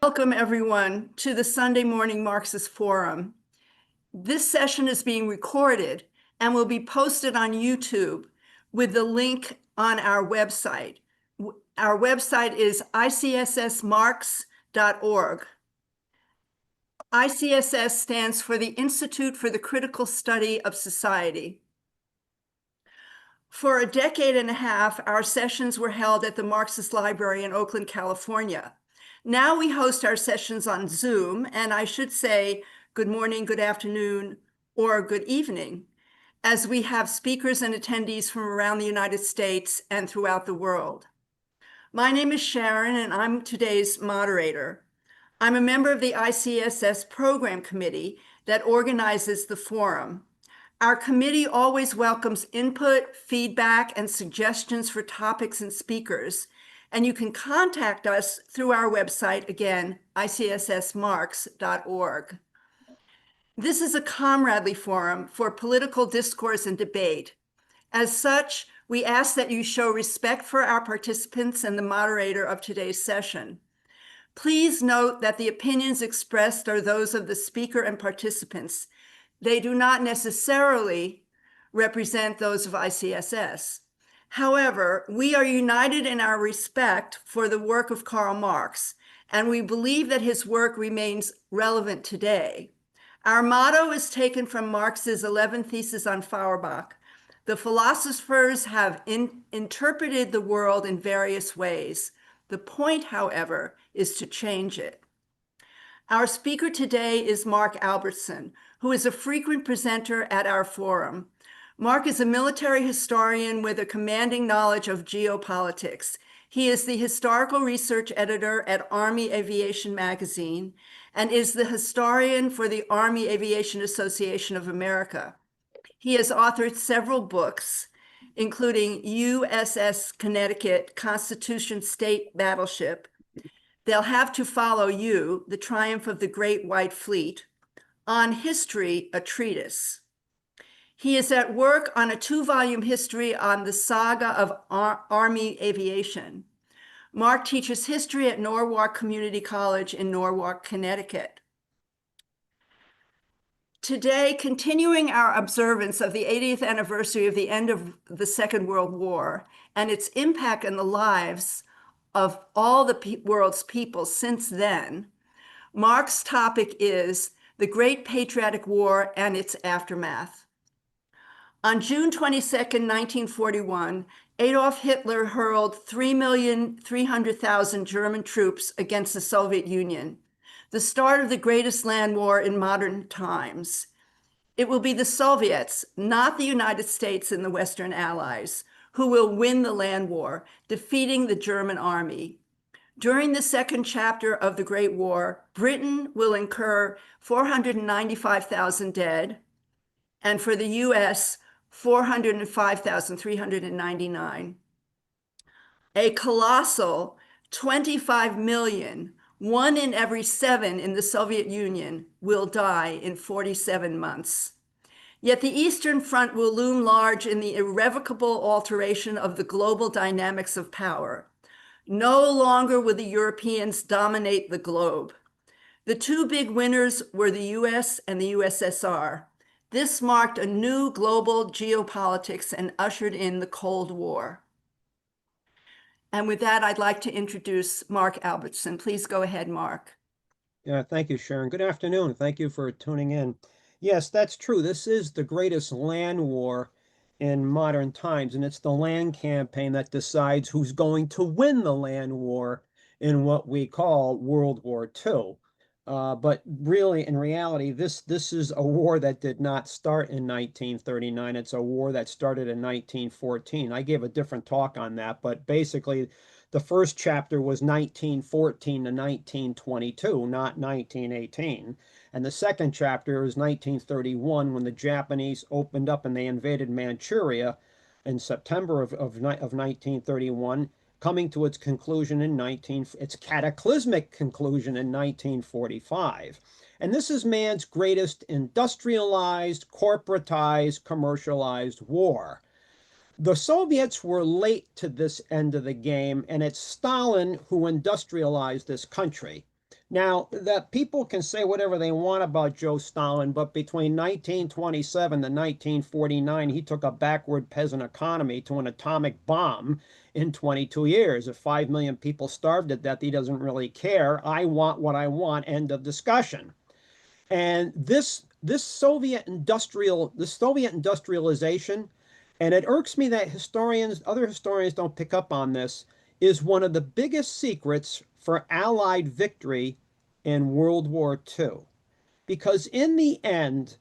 Welcome, everyone, to the Sunday Morning Marxist Forum. This session is being recorded and will be posted on YouTube with the link on our website. Our website is ICSSmarx.org. ICSS stands for the Institute for the Critical Study of Society. For a decade and a half, our sessions were held at the Marxist Library in Oakland, California. Now we host our sessions on Zoom, and I should say good morning, good afternoon, or good evening, as we have speakers and attendees from around the United States and throughout the world. My name is Sharon, and I'm today's moderator. I'm a member of the ICSS Program Committee that organizes the forum. Our committee always welcomes input, feedback, and suggestions for topics and speakers, and you can contact us through our website, again, ICSSmarx.org. This is a comradely forum for political discourse and debate. As such, we ask that you show respect for our participants and the moderator of today's session. Please note that the opinions expressed are those of the speaker and participants. They do not necessarily represent those of ICSS. However, we are united in our respect for the work of Karl Marx, and we believe that his work remains relevant today. Our motto is taken from Marx's 11 Theses on Feuerbach. The philosophers have interpreted the world in various ways. The point, however, is to change it. Our speaker today is Mark Albertson, who is a frequent presenter at our forum. Mark is a military historian with a commanding knowledge of geopolitics. He is the historical research editor at Army Aviation magazine and is the historian for the Army Aviation Association of America. He has authored several books, including USS Connecticut, Constitution State Battleship, They'll Have to Follow You, The Triumph of the Great White Fleet, On History, a Treatise. He is at work on a 2-volume history on the saga of Army Aviation. Mark teaches history at Norwalk Community College in Norwalk, Connecticut. Today, continuing our observance of the 80th anniversary of the end of the Second World War and its impact on the lives of all the world's people since then, Mark's topic is the Great Patriotic War and its aftermath. On June 22, 1941, Adolf Hitler hurled 3,300,000 German troops against the Soviet Union, the start of the greatest land war in modern times. It will be the Soviets, not the United States and the Western Allies, who will win the land war, defeating the German army. During the second chapter of the Great War, Britain will incur 495,000 dead, and for the US, 405,399. A colossal 25 million, 1 in every 7 in the Soviet Union, will die in 47 months. Yet the Eastern Front will loom large in the irrevocable alteration of the global dynamics of power. No longer will the Europeans dominate the globe. The 2 big winners were the US and the USSR. This marked a new global geopolitics and ushered in the Cold War. And with that, I'd like to introduce Mark Albertson. Please go ahead, Mark. Yeah, thank you, Sharon. Good afternoon. Thank you for tuning in. Yes, that's true. This is the greatest land war in modern times, and it's the land campaign that decides who's going to win the land war in what we call World War II. But really, in reality, this is a war that did not start in 1939. It's a war that started in 1914. I gave a different talk on that, but basically, the first chapter was 1914 to 1922, not 1918. And the second chapter is 1931, when the Japanese opened up and they invaded Manchuria in September of 1931. Coming to its conclusion its cataclysmic conclusion in 1945. And this is man's greatest industrialized, corporatized, commercialized war. The Soviets were late to this end of the game, and it's Stalin who industrialized this country. Now, that people can say whatever they want about Joe Stalin, but between 1927 to 1949, he took a backward peasant economy to an atomic bomb in 22 years. If 5 million people starved to death, he doesn't really care. I want what I want, end of discussion. And this Soviet industrialization, and it irks me that other historians don't pick up on this, is one of the biggest secrets for Allied victory in World War II. Because in the end,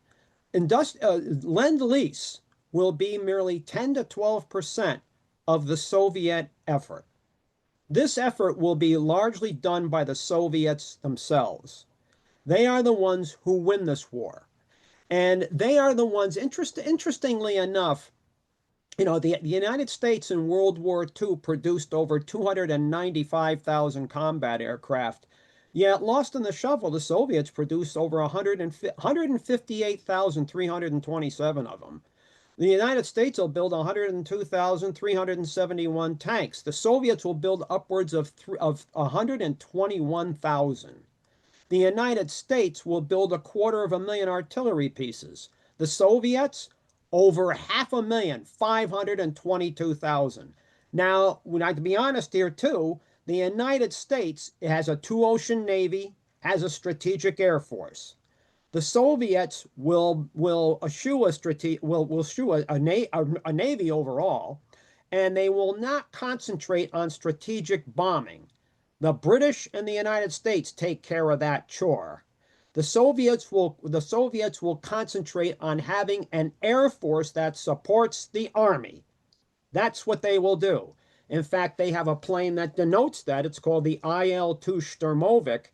Lend-Lease will be merely 10 to 12% of the Soviet effort. This effort will be largely done by the Soviets themselves. They are the ones who win this war. And they are the ones, interestingly enough, the United States in World War II produced over 295,000 combat aircraft. Yet, lost in the shuffle, the Soviets produced over 158,327 of them. The United States will build 102,371 tanks. The Soviets will build upwards of 121,000. The United States will build 250,000 artillery pieces. The Soviets, over 500,000, 522,000. Now, to be honest here too, the United States has a two-ocean navy, has a strategic air force. The Soviets will eschew a navy overall, and they will not concentrate on strategic bombing. The British and the United States take care of that chore. The Soviets will concentrate on having an air force that supports the army. That's what they will do. In fact, they have a plane that denotes that. It's called the IL-2 Sturmovik.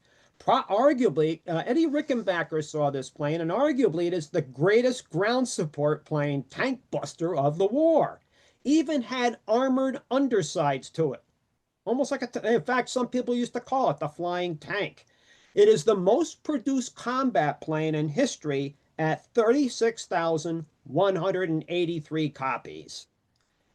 Arguably, Eddie Rickenbacker saw this plane, and arguably it is the greatest ground support plane, tank buster of the war. Even had armored undersides to it. Almost like in fact, some people used to call it the flying tank. It is the most produced combat plane in history at 36,183 copies.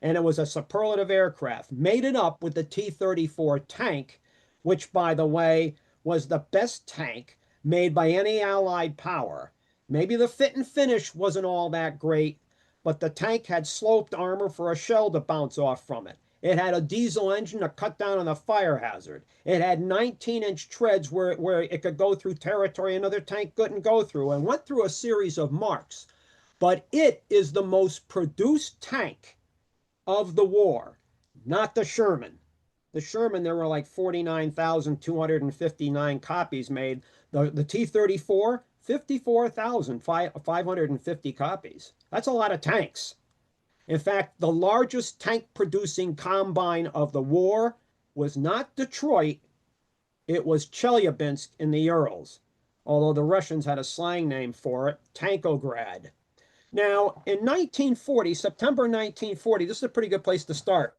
And it was a superlative aircraft, mated up with the T-34 tank, which, by the way, was the best tank made by any Allied power. Maybe the fit and finish wasn't all that great, but the tank had sloped armor for a shell to bounce off from it. It had a diesel engine to cut down on the fire hazard. It had 19-inch treads where it could go through territory another tank couldn't go through, and went through a series of marks. But it is the most produced tank of the war, not the Sherman. The Sherman, there were like 49,259 copies made. The T-34, 54,550 copies. That's a lot of tanks. In fact, the largest tank-producing combine of the war was not Detroit, it was Chelyabinsk in the Urals, although the Russians had a slang name for it, Tankograd. Now, in 1940, September 1940, this is a pretty good place to start.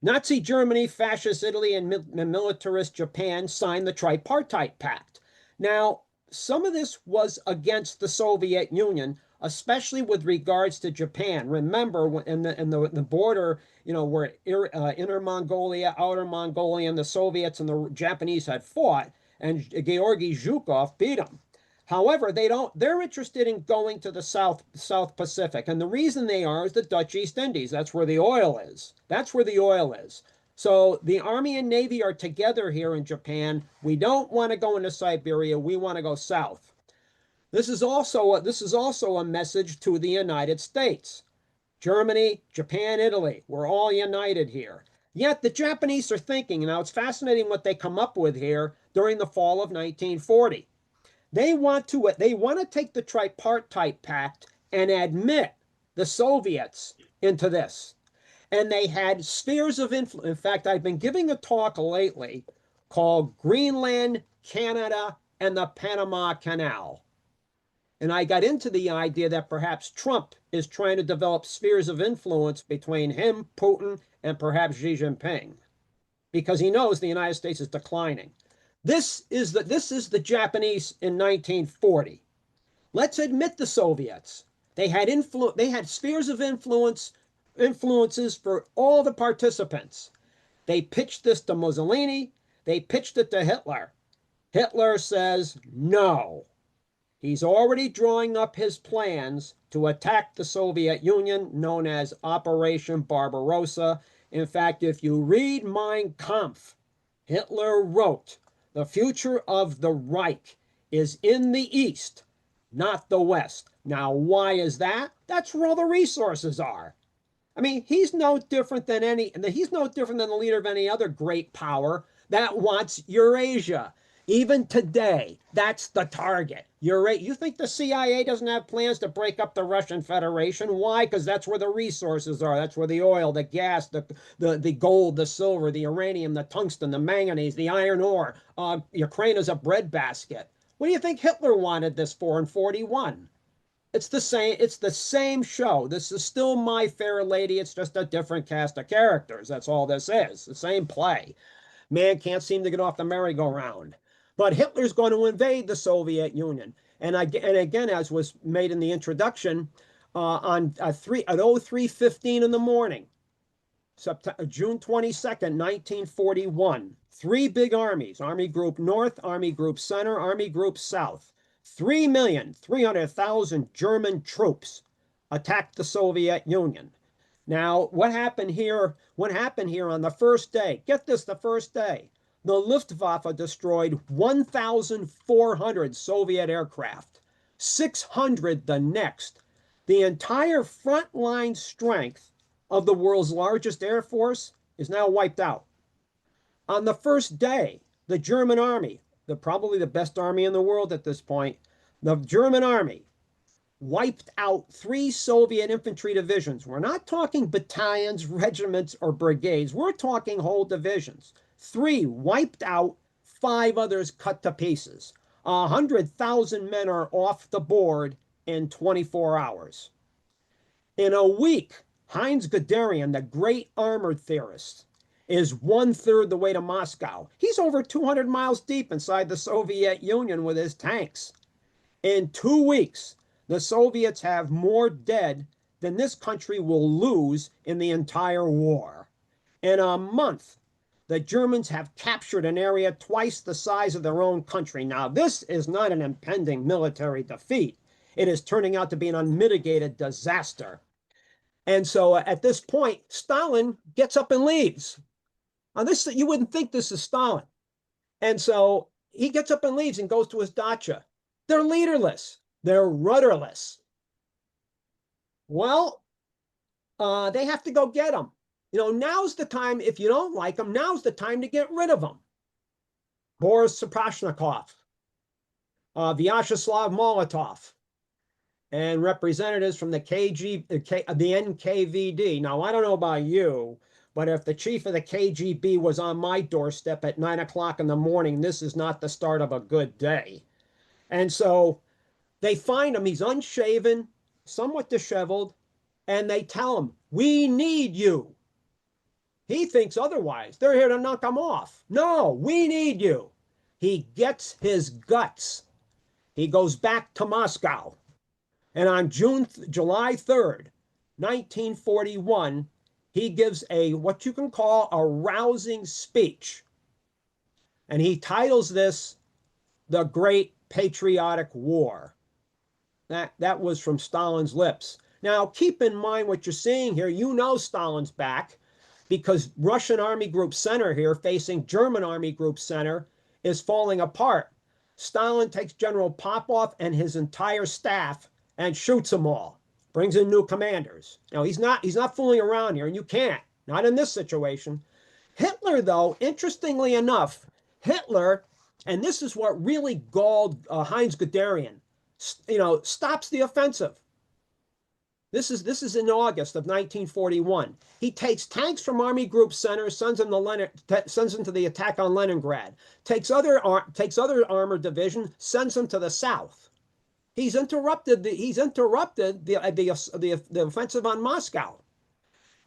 Nazi Germany, Fascist Italy, and militarist Japan signed the Tripartite Pact. Now, some of this was against the Soviet Union, especially with regards to Japan. Remember, in the border, where Inner Mongolia, Outer Mongolia, and the Soviets and the Japanese had fought, and Georgy Zhukov beat them. However, they're interested in going to the South Pacific. And the reason they are is the Dutch East Indies. That's where the oil is. That's where the oil is. So the Army and Navy are together here in Japan. We don't want to go into Siberia. We want to go south. This is also a message to the United States. Germany, Japan, Italy, we're all united here. Yet the Japanese are thinking, now it's fascinating what they come up with here during the fall of 1940. They want to take the Tripartite Pact and admit the Soviets into this. And they had spheres of influence. In fact, I've been giving a talk lately called Greenland, Canada, and the Panama Canal. And I got into the idea that perhaps Trump is trying to develop spheres of influence between him, Putin, and perhaps Xi Jinping, because he knows the United States is declining. This is the Japanese in 1940. Let's admit the Soviets. They had spheres of influences for all the participants. They pitched this to Mussolini. They pitched it to Hitler. Hitler says no. He's already drawing up his plans to attack the Soviet Union, known as Operation Barbarossa. In fact, if you read Mein Kampf, Hitler wrote, "The future of the Reich is in the East, not the West." Now, why is that? That's where all the resources are. I mean, he's no different than the leader of any other great power that wants Eurasia. Even today, that's the target. You think the CIA doesn't have plans to break up the Russian Federation? Why? Because that's where the resources are. That's where the oil, the gas, the gold, the silver, the uranium, the tungsten, the manganese, the iron ore. Ukraine is a breadbasket. What do you think Hitler wanted this for in 41? It's the same show. This is still My Fair Lady. It's just a different cast of characters. That's all this is. The same play. Man can't seem to get off the merry-go-round. But Hitler's going to invade the Soviet Union. And again, as was made in the introduction, at 03:15 in the morning, June 22nd, 1941, three big armies, Army Group North, Army Group Center, Army Group South, 3,300,000 German troops attacked the Soviet Union. Now, what happened here on the first day? Get this, the first day. The Luftwaffe destroyed 1,400 Soviet aircraft, 600 the next. The entire frontline strength of the world's largest air force is now wiped out. On the first day, the German army, probably the best army in the world at this point, the German army wiped out 3 Soviet infantry divisions. We're not talking battalions, regiments, or brigades. We're talking whole divisions. 3 wiped out, 5 others cut to pieces. 100,000 men are off the board in 24 hours. In a week, Heinz Guderian, the great armor theorist, is 1/3 the way to Moscow. He's over 200 miles deep inside the Soviet Union with his tanks. In 2 weeks, the Soviets have more dead than this country will lose in the entire war. In a month, the Germans have captured an area twice the size of their own country. Now, this is not an impending military defeat. It is turning out to be an unmitigated disaster. And so at this point, Stalin gets up and leaves. Now, you wouldn't think this is Stalin. And so he gets up and leaves and goes to his dacha. They're leaderless. They're rudderless. Well, they have to go get them. Now's the time, if you don't like them, now's the time to get rid of them. Boris Saprashnikov, Vyacheslav Molotov, and representatives from the NKVD. Now, I don't know about you, but if the chief of the KGB was on my doorstep at 9 o'clock in the morning, this is not the start of a good day. And so they find him. He's unshaven, somewhat disheveled, and they tell him, "We need you." He thinks otherwise. They're here to knock him off. "No, we need you." He gets his guts. He goes back to Moscow. And on July 3rd, 1941, he gives what you can call a rousing speech. And he titles this the Great Patriotic War. That was from Stalin's lips. Now, keep in mind what you're seeing here. Stalin's back because Russian Army Group Center here facing German Army Group Center is falling apart. Stalin takes General Popov and his entire staff and shoots them all, brings in new commanders. Now, he's not fooling around here, and you can't, not in this situation. Hitler, though, interestingly enough, and this is what really galled Heinz Guderian, stops the offensive. This is in August of 1941. He takes tanks from Army Group Center, sends them to the attack on Leningrad, takes other armor division, sends them to the south. He's interrupted the offensive on Moscow.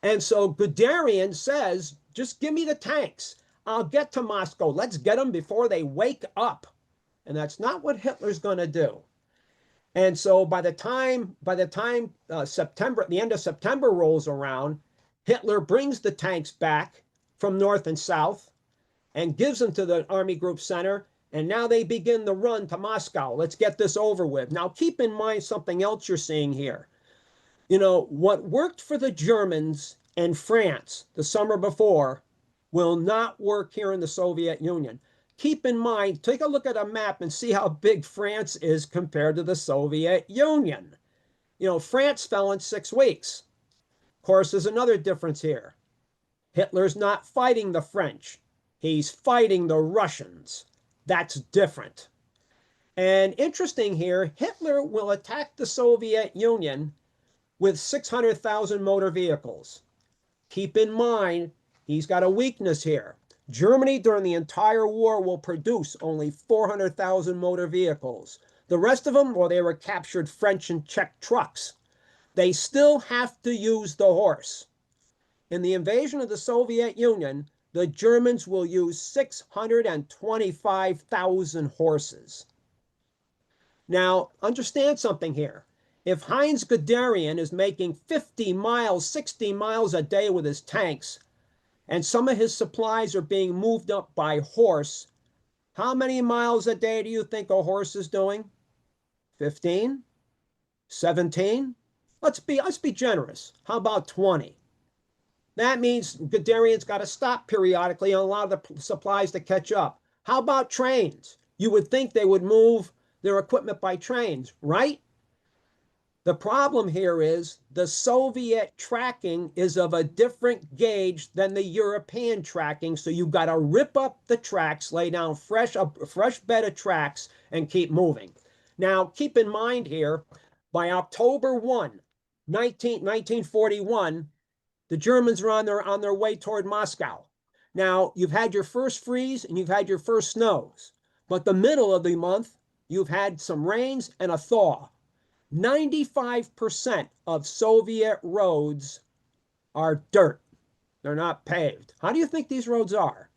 And so Guderian says, "Just give me the tanks. I'll get to Moscow. Let's get them before they wake up." And that's not what Hitler's going to do. And so by the time September, the end of September rolls around, Hitler brings the tanks back from north and south and gives them to the Army Group Center. And now they begin the run to Moscow. Let's get this over with. Now, keep in mind something else you're seeing here. You know, what worked for the Germans and France the summer before will not work here in the Soviet Union. Keep in mind, take a look at a map and see how big France is compared to the Soviet Union. You know, France fell in 6 weeks. Of course, there's another difference here. Hitler's not fighting the French. He's fighting the Russians. That's different. And interesting here, Hitler will attack the Soviet Union with 600,000 motor vehicles. Keep in mind, he's got a weakness here. Germany during the entire war will produce only 400,000 motor vehicles. The rest of them, well, they were captured French and Czech trucks. They still have to use the horse. In the invasion of the Soviet Union, the Germans will use 625,000 horses. Now, understand something here. If Heinz Guderian is making 50 miles, 60 miles a day with his tanks, and some of his supplies are being moved up by horse, how many miles a day do you think a horse is doing? 15? 17? Let's be generous. How about 20? That means Guderian's got to stop periodically and allow the supplies to catch up. How about trains? You would think they would move their equipment by trains, right? The problem here is the Soviet tracking is of a different gauge than the European tracking, so you've got to rip up the tracks, lay down a fresh bed of tracks, and keep moving. Now, keep in mind here, by October 1, 1941, the Germans are on their way toward Moscow. Now, you've had your first freeze and you've had your first snows, but the middle of the month, you've had some rains and a thaw. 95% of Soviet roads are dirt. They're not paved. How do you think these roads are?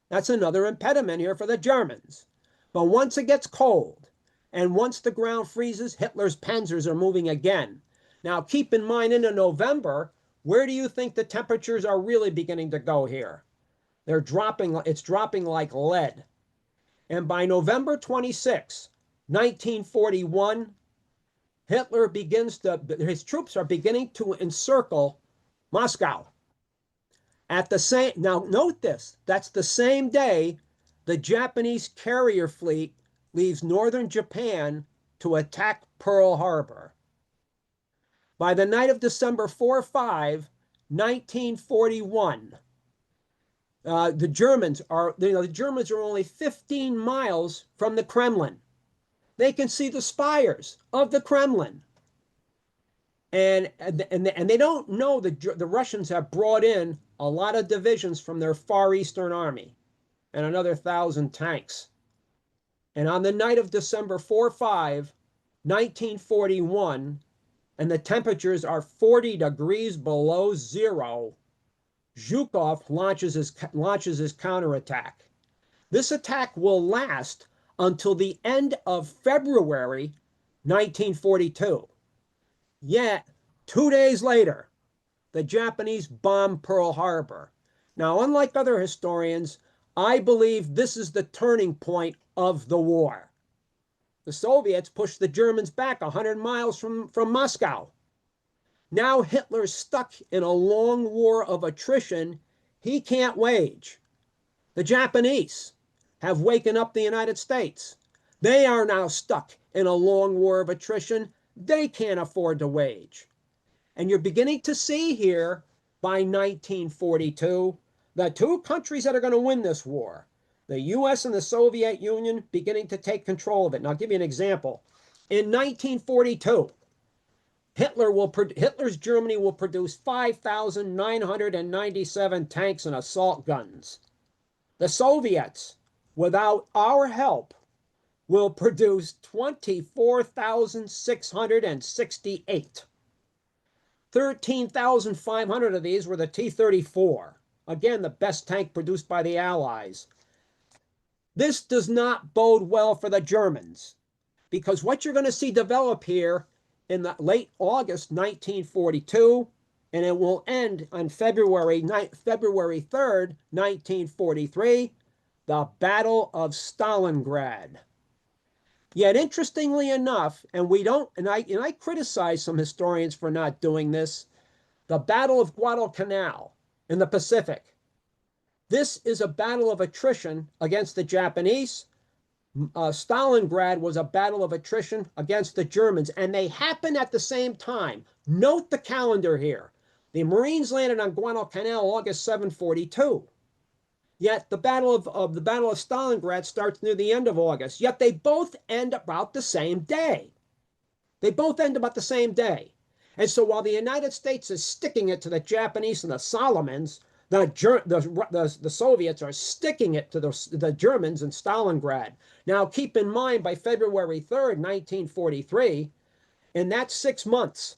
That's another impediment here for the Germans. But once it gets cold, and once the ground freezes, Hitler's panzers are moving again. Now, keep in mind, into November, where do you think the temperatures are really beginning to go here? They're dropping, it's dropping like lead. And by November 26, 1941, his troops are beginning to encircle Moscow. Now note this, that's the same day the Japanese carrier fleet leaves northern Japan to attack Pearl Harbor. By the night of December 4-5, 1941, the Germans are only 15 miles from the Kremlin. They can see the spires of the Kremlin. And they don't know the Russians have brought in a lot of divisions from their Far Eastern Army and another 1,000 tanks. And on the night of December 4-5, 1941, and the temperatures are 40 degrees below zero, Zhukov launches his counterattack. This attack will last until the end of February 1942. Yet, 2 days later, the Japanese bomb Pearl Harbor. Now, unlike other historians, I believe this is the turning point of the war. The Soviets pushed the Germans back 100 miles from Moscow. Now Hitler's stuck in a long war of attrition he can't wage. The Japanese have waken up the United States. They are now stuck in a long war of attrition they can't afford to wage. And you're beginning to see here, by 1942, the two countries that are going to win this war, the US and the Soviet Union, beginning to take control of it. And I'll give you an example. In 1942, Hitler's Germany will produce 5,997 tanks and assault guns. The Soviets, without our help, will produce 24,668. 13,500 of these were the T-34. Again, the best tank produced by the Allies. This does not bode well for the Germans, because what you're going to see develop here in the late August 1942, and it will end on February 3rd, 1943, the Battle of Stalingrad. Yet, interestingly enough, and we don't, and I criticize some historians for not doing this, the Battle of Guadalcanal in the Pacific. This is a battle of attrition against the Japanese. Stalingrad was a battle of attrition against the Germans, and they happen at the same time. Note the calendar here. The Marines landed on Guadalcanal August 742. Yet the Battle of Stalingrad starts near the end of August. Yet they both end about the same day. They both end about the same day. And so while the United States is sticking it to the Japanese and the Solomons, the Soviets are sticking it to the Germans in Stalingrad. Now, keep in mind, by February 3rd, 1943, in that 6 months,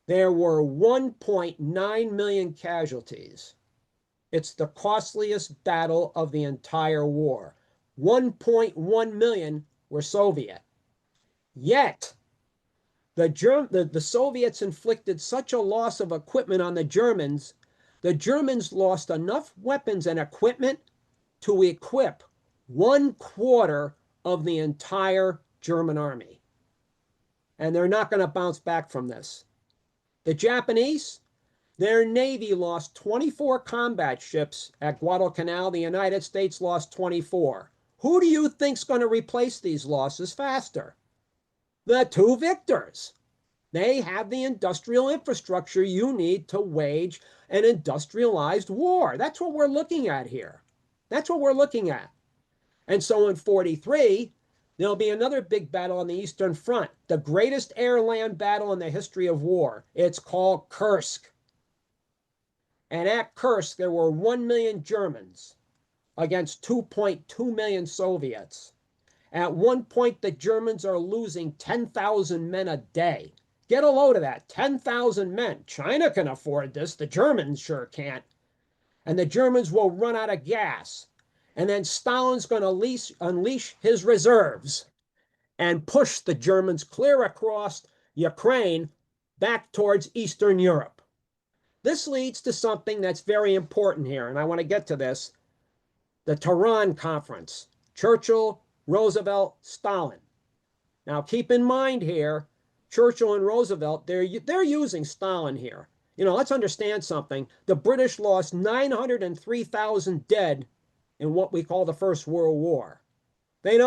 there were 1.9 million casualties. It's the costliest battle of the entire war. 1.1 million were Soviet. Yet, the Soviets inflicted such a loss of equipment on the Germans lost enough weapons and equipment to equip 1/4 of the entire German army. And they're not going to bounce back from this. The Japanese, their Navy lost 24 combat ships at Guadalcanal. The United States lost 24. Who do you think's going to replace these losses faster? The two victors. They have the industrial infrastructure you need to wage an industrialized war. That's what we're looking at here. That's what we're looking at. And so in 43, there'll be another big battle on the Eastern Front, the greatest air-land battle in the history of war. It's called Kursk. And at Kursk, there were 1 million Germans against 2.2 million Soviets. At one point, the Germans are losing 10,000 men a day. Get a load of that, 10,000 men. China can afford this. The Germans sure can't. And the Germans will run out of gas. And then Stalin's going to unleash his reserves and push the Germans clear across Ukraine back towards Eastern Europe. This leads to something that's very important here, and I want to get to this. The Tehran Conference. Churchill, Roosevelt, Stalin. Now keep in mind here, Churchill and Roosevelt, they're using Stalin here. You know, let's understand something. The British lost 903,000 dead in what we call the First World War. They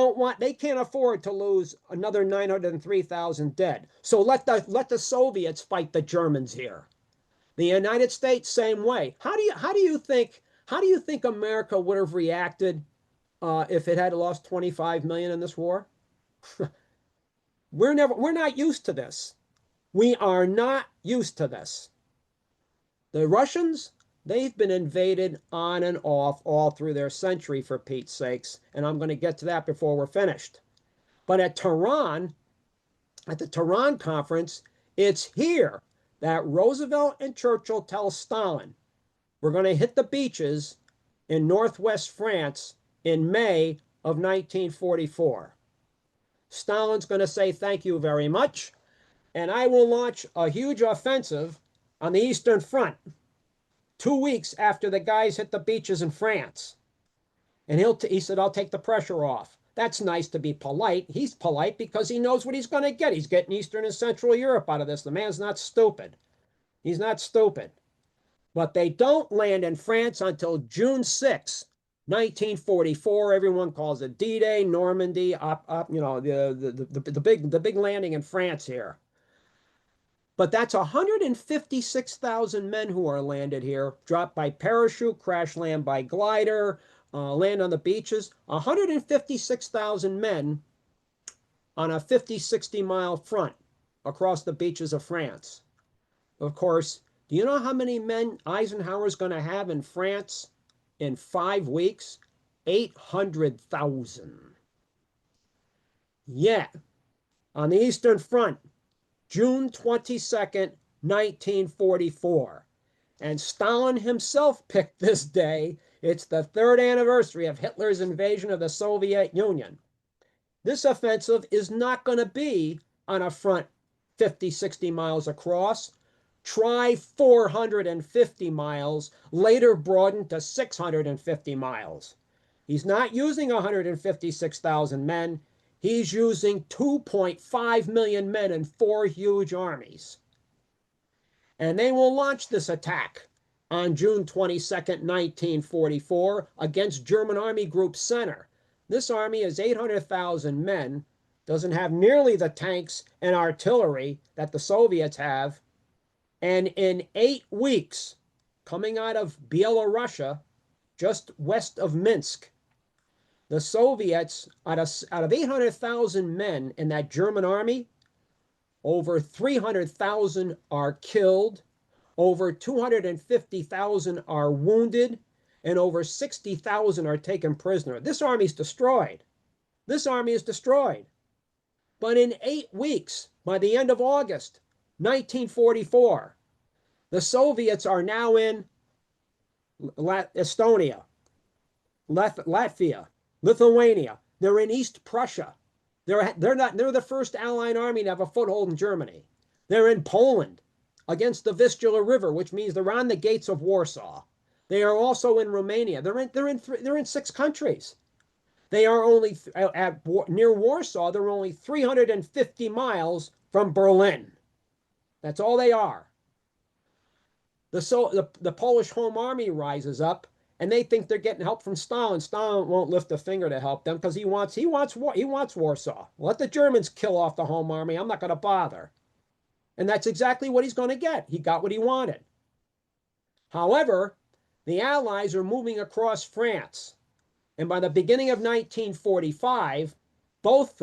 can't afford to lose another 903,000 dead. So let the Soviets fight the Germans here. The United States, same way. How do you think America would have reacted if it had lost 25 million in this war? We're not used to this. We are not used to this. The Russians, they've been invaded on and off all through their century, for Pete's sakes, and I'm going to get to that before we're finished. But at the Tehran Conference, it's here that Roosevelt and Churchill tell Stalin, we're going to hit the beaches in northwest France in May of 1944. Stalin's going to say thank you very much, and I will launch a huge offensive on the Eastern Front 2 weeks after the guys hit the beaches in France. And he said, I'll take the pressure off. That's nice to be polite. He's polite because he knows what he's going to get. He's getting Eastern and Central Europe out of this. The man's not stupid. He's not stupid. But they don't land in France until June 6, 1944. Everyone calls it D-Day, Normandy, the big landing in France here. But that's 156,000 men who are landed here, dropped by parachute, crash land by glider, land on the beaches. 156,000 men on a 50, 60-mile front across the beaches of France. Of course, do you know how many men Eisenhower's going to have in France in 5 weeks? 800,000. Yeah, on the Eastern Front, June 22nd, 1944. And Stalin himself picked this day. It's the 3rd anniversary of Hitler's invasion of the Soviet Union. This offensive is not going to be on a front 50, 60 miles across. Try 450 miles, later broadened to 650 miles. He's not using 156,000 men. He's using 2.5 million men in 4 huge armies. And they will launch this attack on June 22nd, 1944, against German Army Group Center. This army is 800,000 men, doesn't have nearly the tanks and artillery that the Soviets have. And in 8 weeks, coming out of Belarusia, just west of Minsk, the Soviets, out of 800,000 men in that German army, over 300,000 are killed, over 250,000 are wounded, and over 60,000 are taken prisoner. This army is destroyed. This army is destroyed. But in 8 weeks, by the end of August 1944, the Soviets are now in Estonia, Latvia, Lithuania. They're in East Prussia. They're the first Allied army to have a foothold in Germany. They're in Poland against the Vistula River, which means they're on the gates of Warsaw. They are also in Romania. They're in 6 countries. They are only near Warsaw. They're only 350 miles from Berlin. That's all they are. The Polish Home Army rises up, and they think they're getting help from Stalin. Stalin won't lift a finger to help them because he wants Warsaw. Let the Germans kill off the Home Army. I'm not going to bother. And that's exactly what he's going to get. He got what he wanted. However, the Allies are moving across France, and by the beginning of 1945, both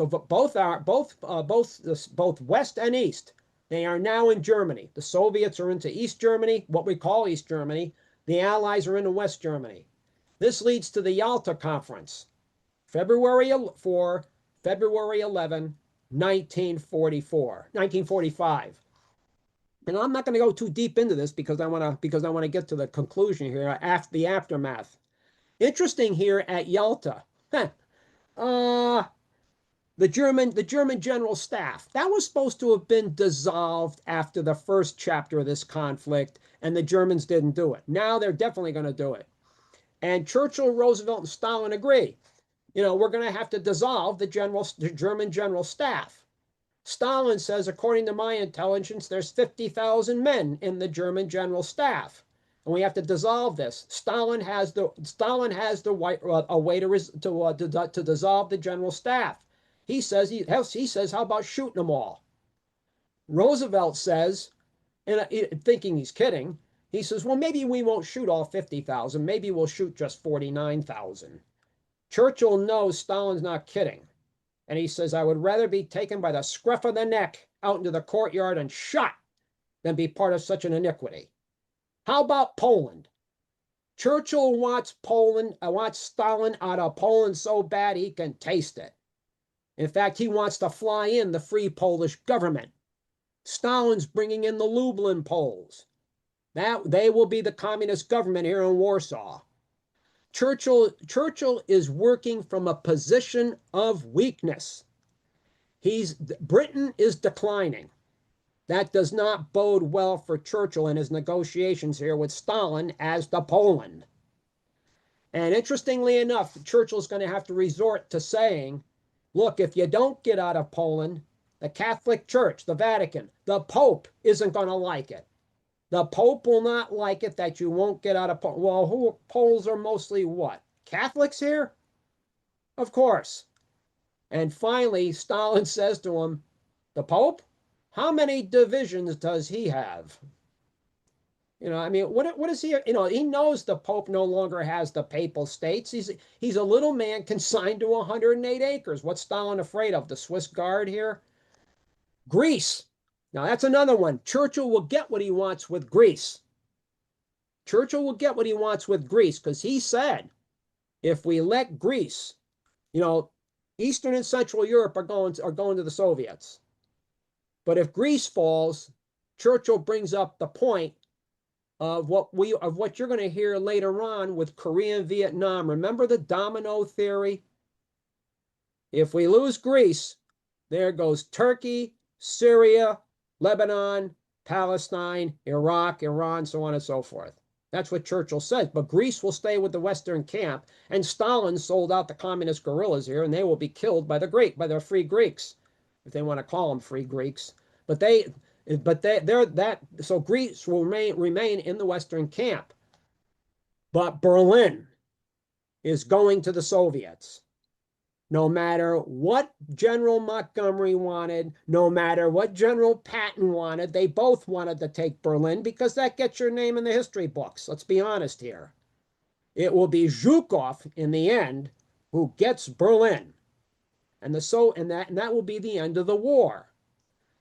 West and East, they are now in Germany. The Soviets are into East Germany, what we call East Germany. The Allies are into West Germany. This leads to the Yalta Conference, February 11, 1945. And I'm not going to go too deep into this because I want to get to the conclusion here after the aftermath. Interesting here at Yalta, the German General Staff, that was supposed to have been dissolved after the first chapter of this conflict, and the Germans didn't do it. Now they're definitely going to do it. And Churchill, Roosevelt, and Stalin agree. We're going to have to dissolve the German General Staff. Stalin says, according to my intelligence, there's 50,000 men in the German General Staff, and we have to dissolve this. Stalin has a way to dissolve the General Staff. He says, how about shooting them all? Roosevelt says, thinking he's kidding, he says, well, maybe we won't shoot all 50,000. Maybe we'll shoot just 49,000. Churchill knows Stalin's not kidding. And he says, I would rather be taken by the scruff of the neck out into the courtyard and shot than be part of such an iniquity. How about Poland? Churchill wants Stalin out of Poland so bad he can taste it. In fact, he wants to fly in the Free Polish government. Stalin's bringing in the Lublin Poles. They will be the communist government here in Warsaw. Churchill is working from a position of weakness. Britain is declining. That does not bode well for Churchill in his negotiations here with Stalin as to Poland. And interestingly enough, Churchill's going to have to resort to saying, look, if you don't get out of Poland, the Catholic Church, the Vatican, the Pope isn't going to like it. The Pope will not like it that you won't get out of Poland. Well, Poles are mostly what? Catholics here? Of course. And finally, Stalin says to him, the Pope? How many divisions does he have? What is he? He knows the Pope no longer has the Papal States. He's a little man consigned to 108 acres. What's Stalin afraid of? The Swiss Guard here? Greece. Now, that's another one. Churchill will get what he wants with Greece. Churchill will get what he wants with Greece because he said, if we let Greece, Eastern and Central Europe are going to the Soviets. But if Greece falls, Churchill brings up the point of what you're going to hear later on with Korea and Vietnam. Remember the domino theory? If we lose Greece, there goes Turkey, Syria, Lebanon, Palestine, Iraq, Iran, so on and so forth. That's what Churchill says. But Greece will stay with the Western camp, and Stalin sold out the communist guerrillas here, and they will be killed by the free Greeks, if they want to call them free Greeks. But they're that. So Greece will remain in the Western camp. But Berlin is going to the Soviets. No matter what General Montgomery wanted, no matter what General Patton wanted, they both wanted to take Berlin because that gets your name in the history books. Let's be honest here. It will be Zhukov in the end who gets Berlin. And that will be the end of the war.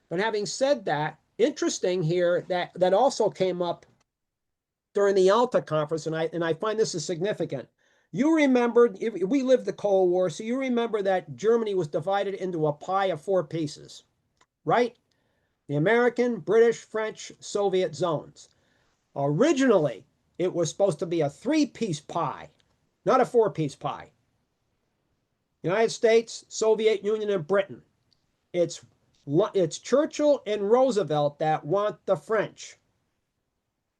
But having said that, interesting here that also came up during the Yalta conference, and I find this is significant. You remember, we lived the Cold War, so you remember that Germany was divided into a pie of 4 pieces, right? The American, British, French, Soviet zones. Originally, it was supposed to be a 3-piece pie, not a 4-piece pie. United States, Soviet Union, and Britain. It's Churchill and Roosevelt that want the French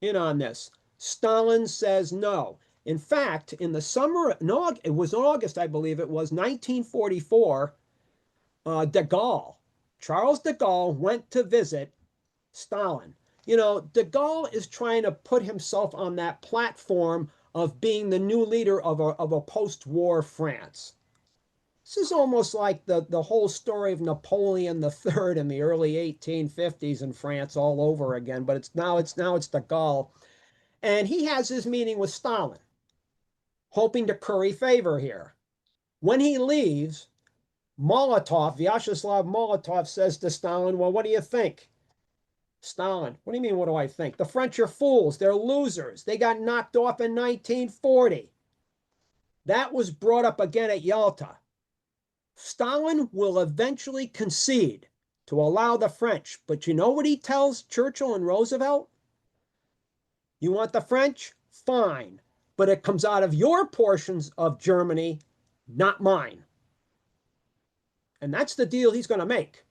in on this. Stalin says no. In fact, in the summer, no, it was August, I believe it was, 1944, Charles de Gaulle went to visit Stalin. You know, de Gaulle is trying to put himself on that platform of being the new leader of a post-war France. This is almost like the whole story of Napoleon III in the early 1850s in France all over again, but it's now it's de Gaulle. And he has his meeting with Stalin, hoping to curry favor here. When he leaves, Vyacheslav Molotov says to Stalin, well, what do you think? Stalin, what do you mean, what do I think? The French are fools. They're losers. They got knocked off in 1940. That was brought up again at Yalta. Stalin will eventually concede to allow the French. But you know what he tells Churchill and Roosevelt? You want the French? Fine. But it comes out of your portions of Germany, not mine. And that's the deal he's going to make.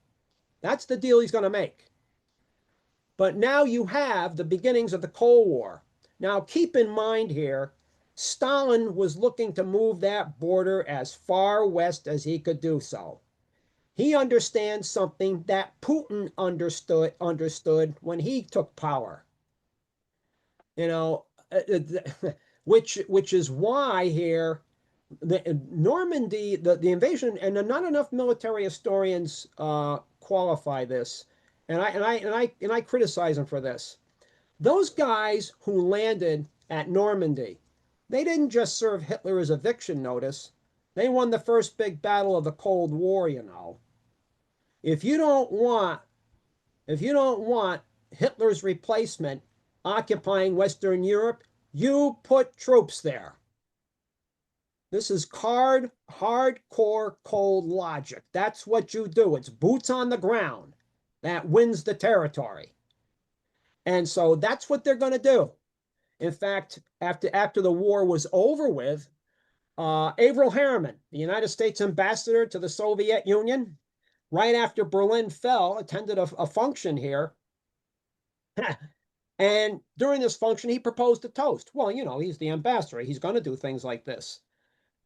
That's the deal he's going to make. But now you have the beginnings of the Cold War. Now keep in mind here, Stalin was looking to move that border as far west as he could do so. He understands something that Putin understood when he took power. You know, which is why here the Normandy, the invasion, and not enough military historians qualify this, and I criticize them for this. Those guys who landed at Normandy, they didn't just serve Hitler as eviction notice. They won the first big battle of the Cold War, you know. If you don't want Hitler's replacement occupying Western Europe, you put troops there. This is hardcore cold logic. That's what you do. It's boots on the ground that wins the territory. And so that's what they're going to do. In fact, after the war was over with, Averell Harriman, the United States ambassador to the Soviet Union, right after Berlin fell, attended a function here. And during this function, he proposed a toast. Well, you know, he's the ambassador. He's going to do things like this.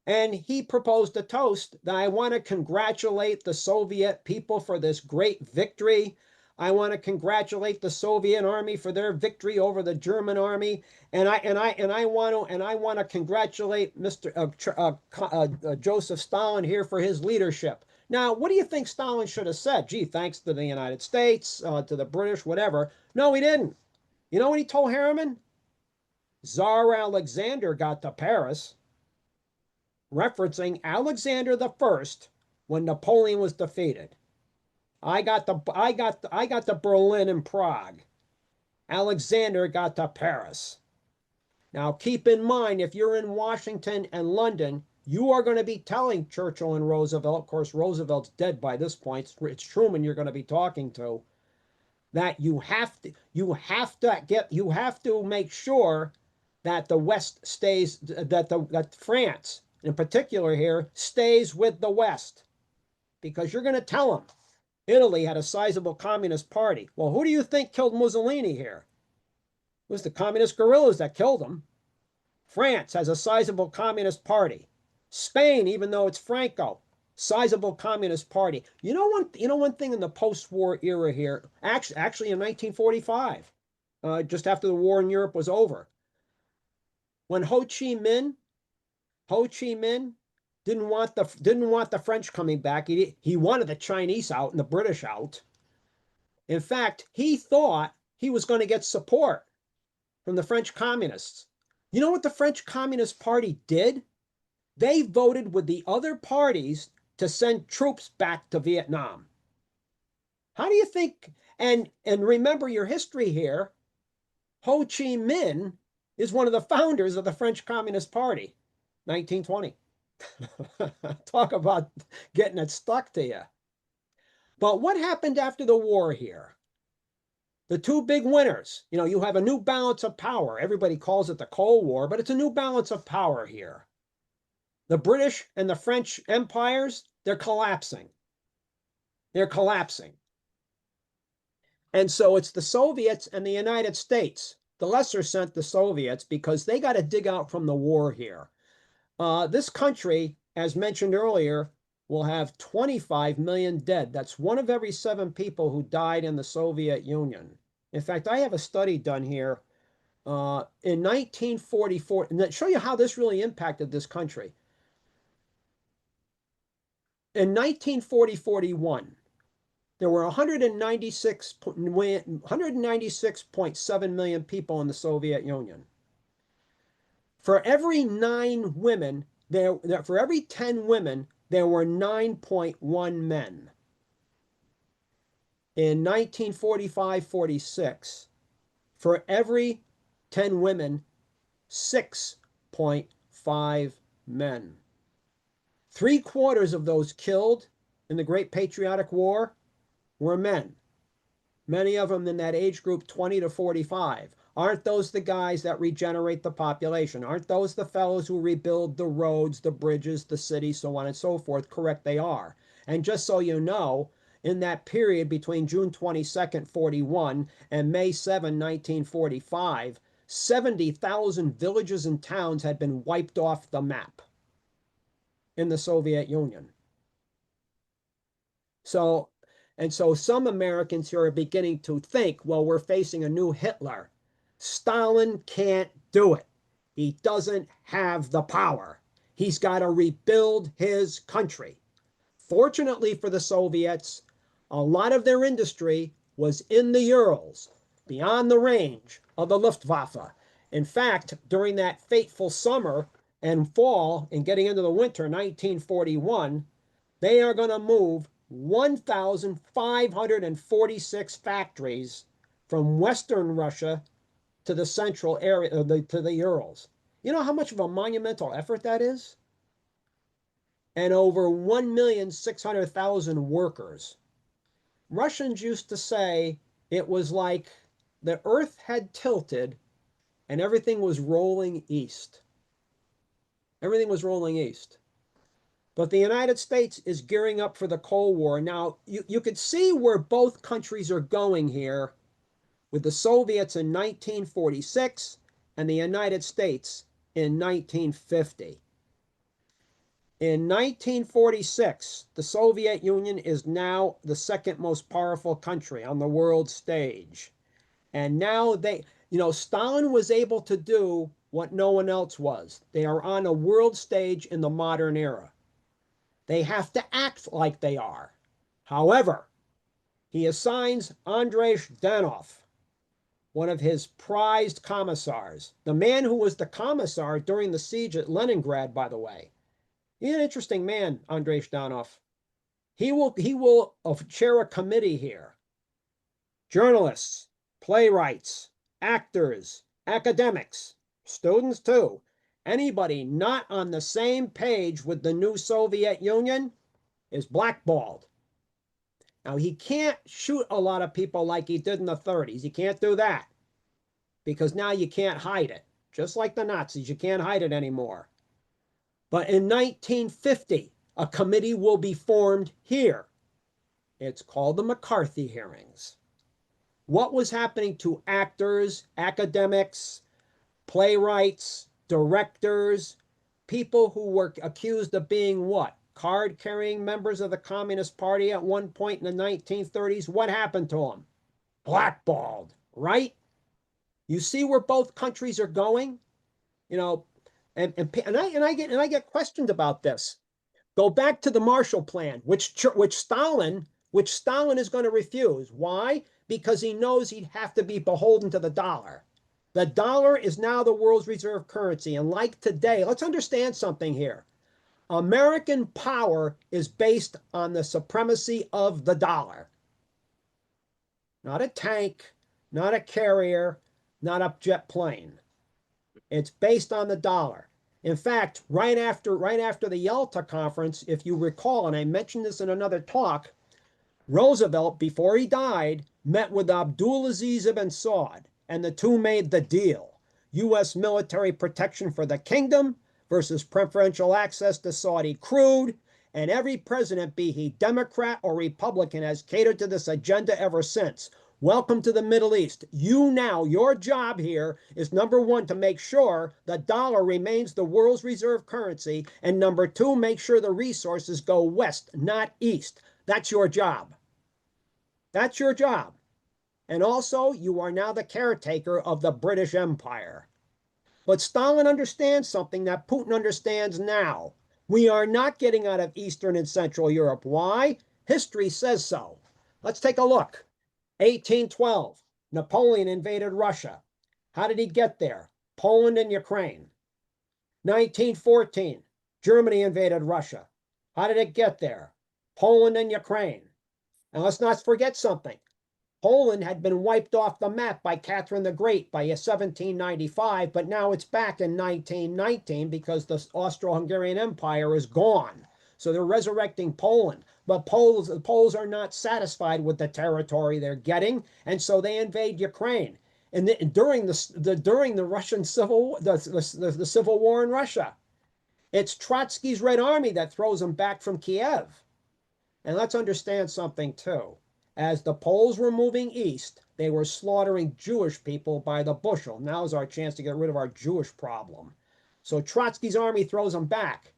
And he proposed a toast that I want to congratulate the Soviet people for this great victory. I want to congratulate the Soviet army for their victory over the German army, and I want to congratulate Mr. Joseph Stalin here for his leadership. Now, what do you think Stalin should have said? Gee, thanks to the United States, to the British, whatever. No, he didn't. You know what he told Harriman? Tsar Alexander got to Paris, referencing Alexander I when Napoleon was defeated. I got to Berlin and Prague. Alexander got to Paris. Now keep in mind, if you're in Washington and London, you are going to be telling Churchill and Roosevelt, of course Roosevelt's dead by this point, it's Truman you're going to be talking to, that you have to make sure that the West stays, that France in particular here stays with the West, because you're going to tell them Italy had a sizable communist party. Well, who do you think killed Mussolini here? was the communist guerrillas that killed him. France has a sizable communist party. Spain, even though it's Franco, sizable communist party. One thing in the post-war era here, actually in 1945, just after the war in Europe was over, when Ho Chi Minh didn't want the French coming back. He wanted the Chinese out and the British out. In fact, he thought he was going to get support from the French communists. You know what the French Communist Party did? They voted with the other parties to send troops back to Vietnam. How do you think? And remember your history here. Ho Chi Minh is one of the founders of the French Communist Party, 1920. Talk about getting it stuck to you. But what happened after the war here? The two big winners, you have a new balance of power. Everybody calls it the Cold War, but it's a new balance of power here. The British and the French empires, they're collapsing. They're collapsing. And so it's the Soviets and the United States. The lesser sent the Soviets because they got to dig out from the war here. This country, as mentioned earlier, will have 25 million dead. That's one of every 7 people who died in the Soviet Union. In fact, I have a study done here in 1944, and that show you how this really impacted this country. In 1940-41, there were 196.7 million people in the Soviet Union. For every 9 women, for every 10 women, there were 9.1 men. In 1945-46, for every 10 women, 6.5 men. 3/4 of those killed in the Great Patriotic War were men. Many of them in that age group 20 to 45. Aren't those the guys that regenerate the population? Aren't those the fellows who rebuild the roads, the bridges, the cities, so on and so forth? Correct, they are. And just so you know, in that period between June 22nd, 41 and May 7, 1945, 70,000 villages and towns had been wiped off the map in the Soviet Union. So some Americans here are beginning to think, well, we're facing a new Hitler. Stalin can't do it. He doesn't have the power. He's got to rebuild his country. Fortunately for the Soviets, a lot of their industry was in the Urals, beyond the range of the Luftwaffe. In fact, during that fateful summer and fall and getting into the winter 1941, they are going to move 1,546 factories from Western Russia to the central area, to the Urals. You know how much of a monumental effort that is? And over 1,600,000 workers. Russians used to say it was like the earth had tilted and everything was rolling east. Everything was rolling east. But the United States is gearing up for the Cold War. Now, you could see where both countries are going here with the Soviets in 1946 and the United States in 1950. In 1946, the Soviet Union is now the second most powerful country on the world stage. And now Stalin was able to do what no one else was. They are on a world stage in the modern era. They have to act like they are. However, he assigns Andrei Zhdanov, one of his prized commissars, the man who was the commissar during the siege at Leningrad, by the way. He's an interesting man, Andrei Zhdanov. He will chair a committee here. Journalists, playwrights, actors, academics, students too. Anybody not on the same page with the new Soviet Union is blackballed. Now, he can't shoot a lot of people like he did in the 30s. He can't do that because now you can't hide it. Just like the Nazis, you can't hide it anymore. But in 1950, a committee will be formed here. It's called the McCarthy hearings. what was happening to actors, academics, playwrights, directors, people who were accused of being what? Card-carrying members of the Communist Party at one point in the 1930s. What happened to them? Blackballed, right? You see where both countries are going? You know, and I get questioned about this. Go back to the Marshall Plan, which Stalin is going to refuse. Why? Because he knows he'd have to be beholden to the dollar. The dollar is now the world's reserve currency. And like today, let's understand something here. American power is based on the supremacy of the dollar. Not a tank, not a carrier, not a jet plane. It's based on the dollar. In fact, right after the Yalta Conference, if you recall, and I mentioned this in another talk, Roosevelt, before he died, met with Abdulaziz ibn Saud, and the two made the deal. U.S. military protection for the kingdom versus preferential access to Saudi crude, and every president, be he Democrat or Republican, has catered to this agenda ever since. Welcome to the Middle East. Your job here is number one, to make sure the dollar remains the world's reserve currency, and number two, make sure the resources go west, not east. That's your job. That's your job. And also, you are now the caretaker of the British Empire. But Stalin understands something that Putin understands now. We are not getting out of Eastern and Central Europe. Why? History says so. Let's take a look. 1812, Napoleon invaded Russia. How did he get there? Poland and Ukraine. 1914, Germany invaded Russia. How did it get there? Poland and Ukraine. And let's not forget something. Poland had been wiped off the map by Catherine the Great by 1795, but now it's back in 1919 because the Austro-Hungarian Empire is gone. So they're resurrecting Poland. But the Poles are not satisfied with the territory they're getting, and so they invade Ukraine. And during the Russian Civil the Civil War in Russia, it's Trotsky's Red Army that throws them back from Kiev. And let's understand something too. As the Poles were moving east, they were slaughtering Jewish people by the bushel. Now's our chance to get rid of our Jewish problem. So Trotsky's army throws them back.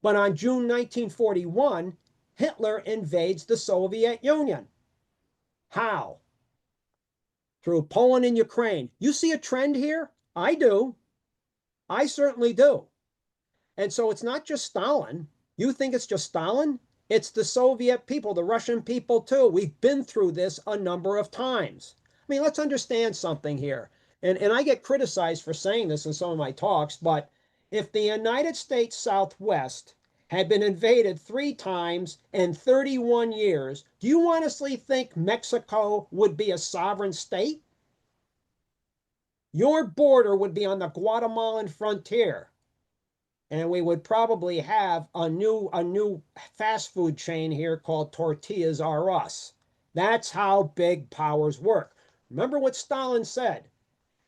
But on June 1941, Hitler invades the Soviet Union. How? Through Poland and Ukraine. You see a trend here? I do. I certainly do. And so it's not just Stalin. You think it's just Stalin? It's the Soviet people, the Russian people too. We've been through this a number of times. I mean, let's understand something here. And I get criticized for saying this in some of my talks, but if the United States Southwest had been invaded 3 times in 31 years, do you honestly think Mexico would be a sovereign state? Your border would be on the Guatemalan frontier. And we would probably have a new fast food chain here called Tortillas R Us. That's how big powers work. Remember what Stalin said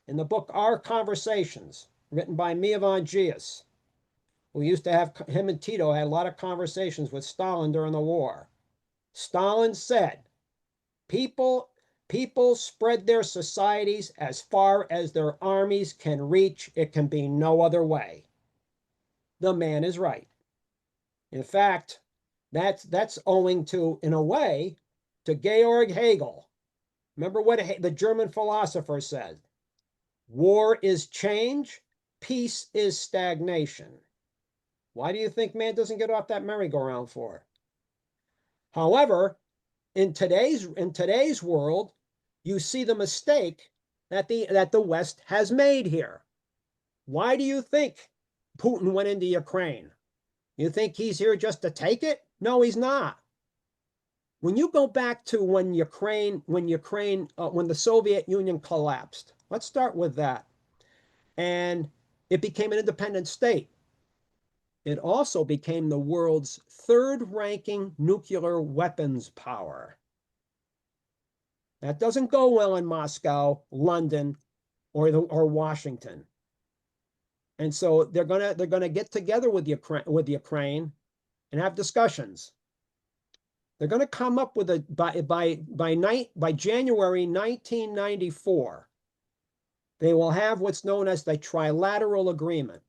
in the book Our Conversations, written by Miavan Gias. We used to have, him and Tito had a lot of conversations with Stalin during the war. Stalin said, people spread their societies as far as their armies can reach. It can be no other way. The man is right. In fact, that's owing to, in a way, to Georg Hegel. Remember what the German philosopher said? War is change, peace is stagnation. Why do you think man doesn't get off that merry-go-round for? However, in today's world, you see the mistake that the West has made here. Why do you think Putin went into Ukraine? You think he's here just to take it? No, he's not. When you go back to when the Soviet Union collapsed, let's start with that, and it became an independent state. It also became the world's 3rd-ranking nuclear weapons power. That doesn't go well in Moscow, London, or Washington. And so they're gonna get together with Ukraine and have discussions. They're going to come up with a by January 1994. They will have what's known as the Trilateral Agreement.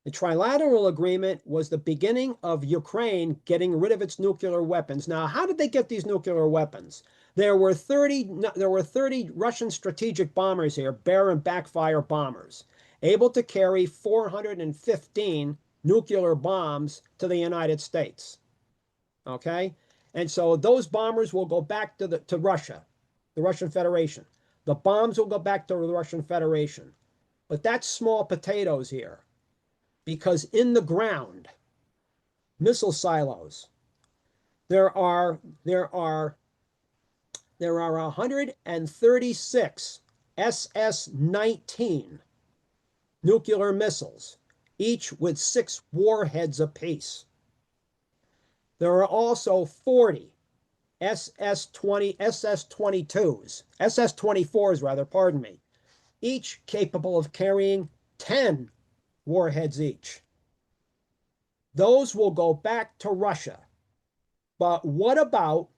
The Trilateral Agreement was the beginning of Ukraine getting rid of its nuclear weapons. Now, how did they get these nuclear weapons? There were 30 Russian strategic bombers here, bear and backfire bombers, able to carry 415 nuclear bombs to the United States. Okay? And so those bombers will go back to Russia, the Russian Federation. The bombs will go back to the Russian Federation. But that's small potatoes here, because in the ground, missile silos, there are 136 SS-19 nuclear missiles, each with 6 warheads apiece. There are also 40 SS-24s rather, pardon me, each capable of carrying 10 warheads each. Those will go back to Russia. But what about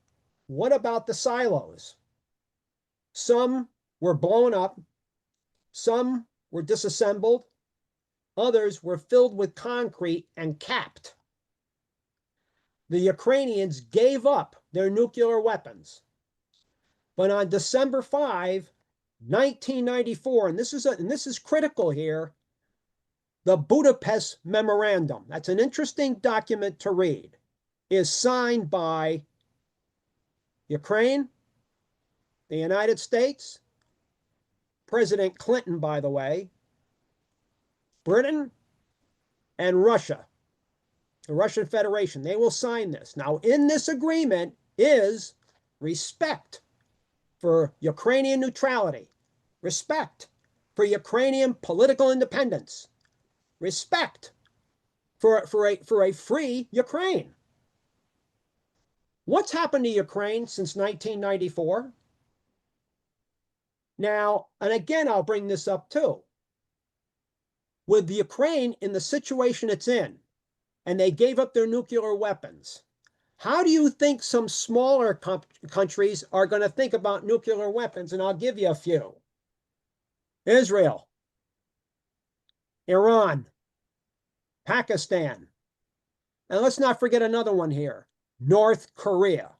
the silos? Some were blown up, some were disassembled, others were filled with concrete and capped. The Ukrainians gave up their nuclear weapons. But on December 5, 1994, and this is critical here, the Budapest Memorandum, that's an interesting document to read, is signed by Ukraine, the United States, President Clinton, by the way, Britain, and Russia, the Russian Federation. They will sign this. Now, in this agreement is respect for Ukrainian neutrality, respect for Ukrainian political independence, respect for a free Ukraine. What's happened to Ukraine since 1994? Now, and again, I'll bring this up too. With Ukraine in the situation it's in, and they gave up their nuclear weapons, how do you think some smaller countries are going to think about nuclear weapons? And I'll give you a few. Israel, Iran, Pakistan, and let's not forget another one here, North Korea.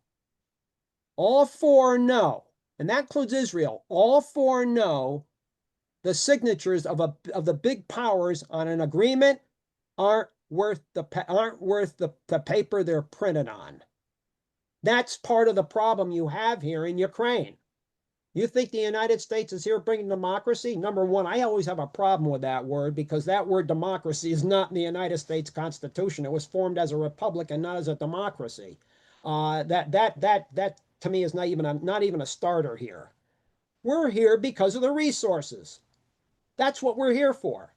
All four know, and that includes Israel, all four know the signatures of the big powers on an agreement aren't worth the paper they're printed on. That's part of the problem you have here in Ukraine. You think the United States is here bringing democracy? Number one, I always have a problem with that word, because that word democracy is not in the United States Constitution. It was formed as a republic and not as a democracy. That to me is not even a starter here. We're here because of the resources. That's what we're here for.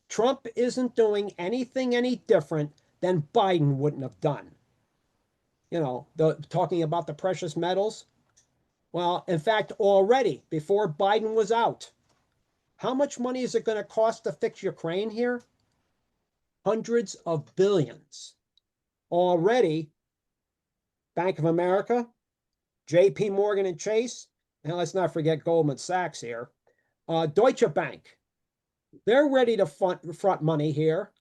Trump isn't doing anything any different than Biden wouldn't have done. You know, talking about the precious metals. Well, in fact, already before Biden was out, how much money is it going to cost to fix Ukraine here? Hundreds of billions. Already, Bank of America, JP Morgan and Chase, and let's not forget Goldman Sachs here, Deutsche Bank, they're ready to front money here,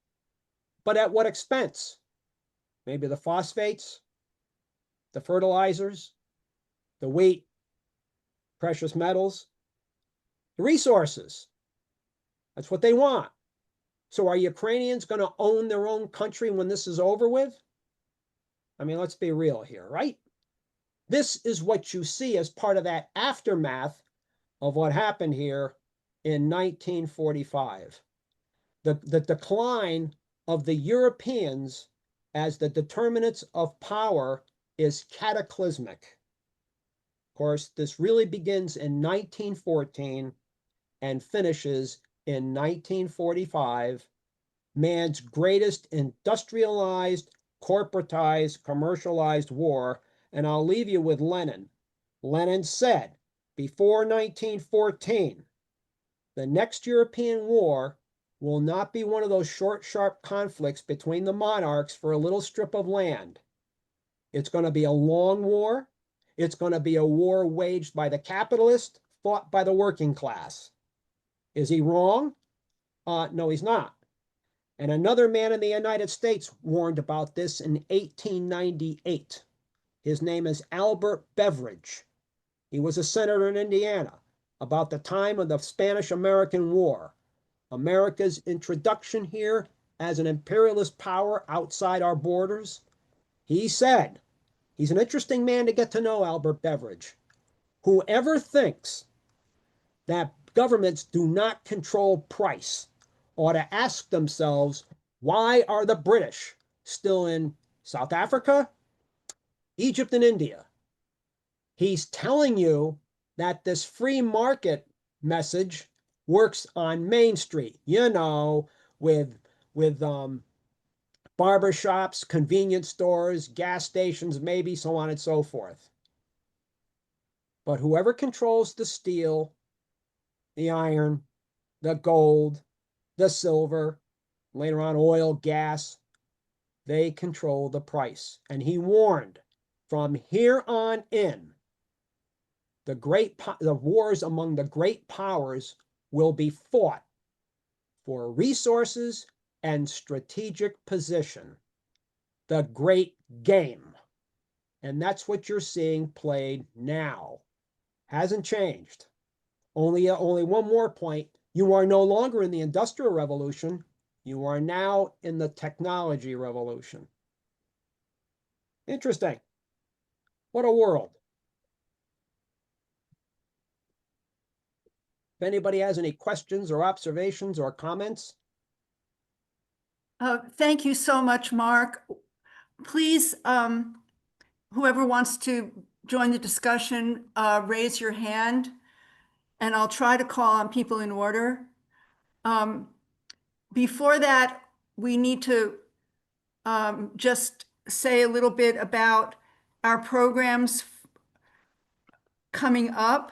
but at what expense? Maybe the phosphates, the fertilizers, the wheat, precious metals, the resources. That's what they want. So are Ukrainians going to own their own country when this is over with? I mean, let's be real here, right? This is what you see as part of that aftermath of what happened here in 1945. The decline of the Europeans as the determinants of power is cataclysmic. Of course, this really begins in 1914 and finishes in 1945, man's greatest industrialized, corporatized, commercialized war. And I'll leave you with Lenin. Lenin said, before 1914, the next European war will not be one of those short, sharp conflicts between the monarchs for a little strip of land. It's going to be a long war. It's going to be a war waged by the capitalist, fought by the working class. Is he wrong? No, he's not. And another man in the United States warned about this in 1898. His name is Albert Beveridge. He was a senator in Indiana about the time of the Spanish-American War. America's introduction here as an imperialist power outside our borders. He said, he's an interesting man to get to know, Albert Beveridge. Whoever thinks that governments do not control price ought to ask themselves, why are the British still in South Africa, Egypt, and India? He's telling you that this free market message works on Main Street, with barber shops, convenience stores, gas stations, maybe so on and so forth. But whoever controls the steel, the iron, the gold, the silver, later on oil, gas, they control the price. And he warned, from here on in, the wars among the great powers will be fought for resources and strategic position. The great game. And that's what you're seeing played now. Hasn't changed. Only one more point. You are no longer in the Industrial Revolution. You are now in the technology revolution. Interesting. What a world. If anybody has any questions or observations or comments. Thank you so much, Mark. Please, whoever wants to join the discussion, raise your hand, and I'll try to call on people in order. Before that, we need to just say a little bit about our programs coming up.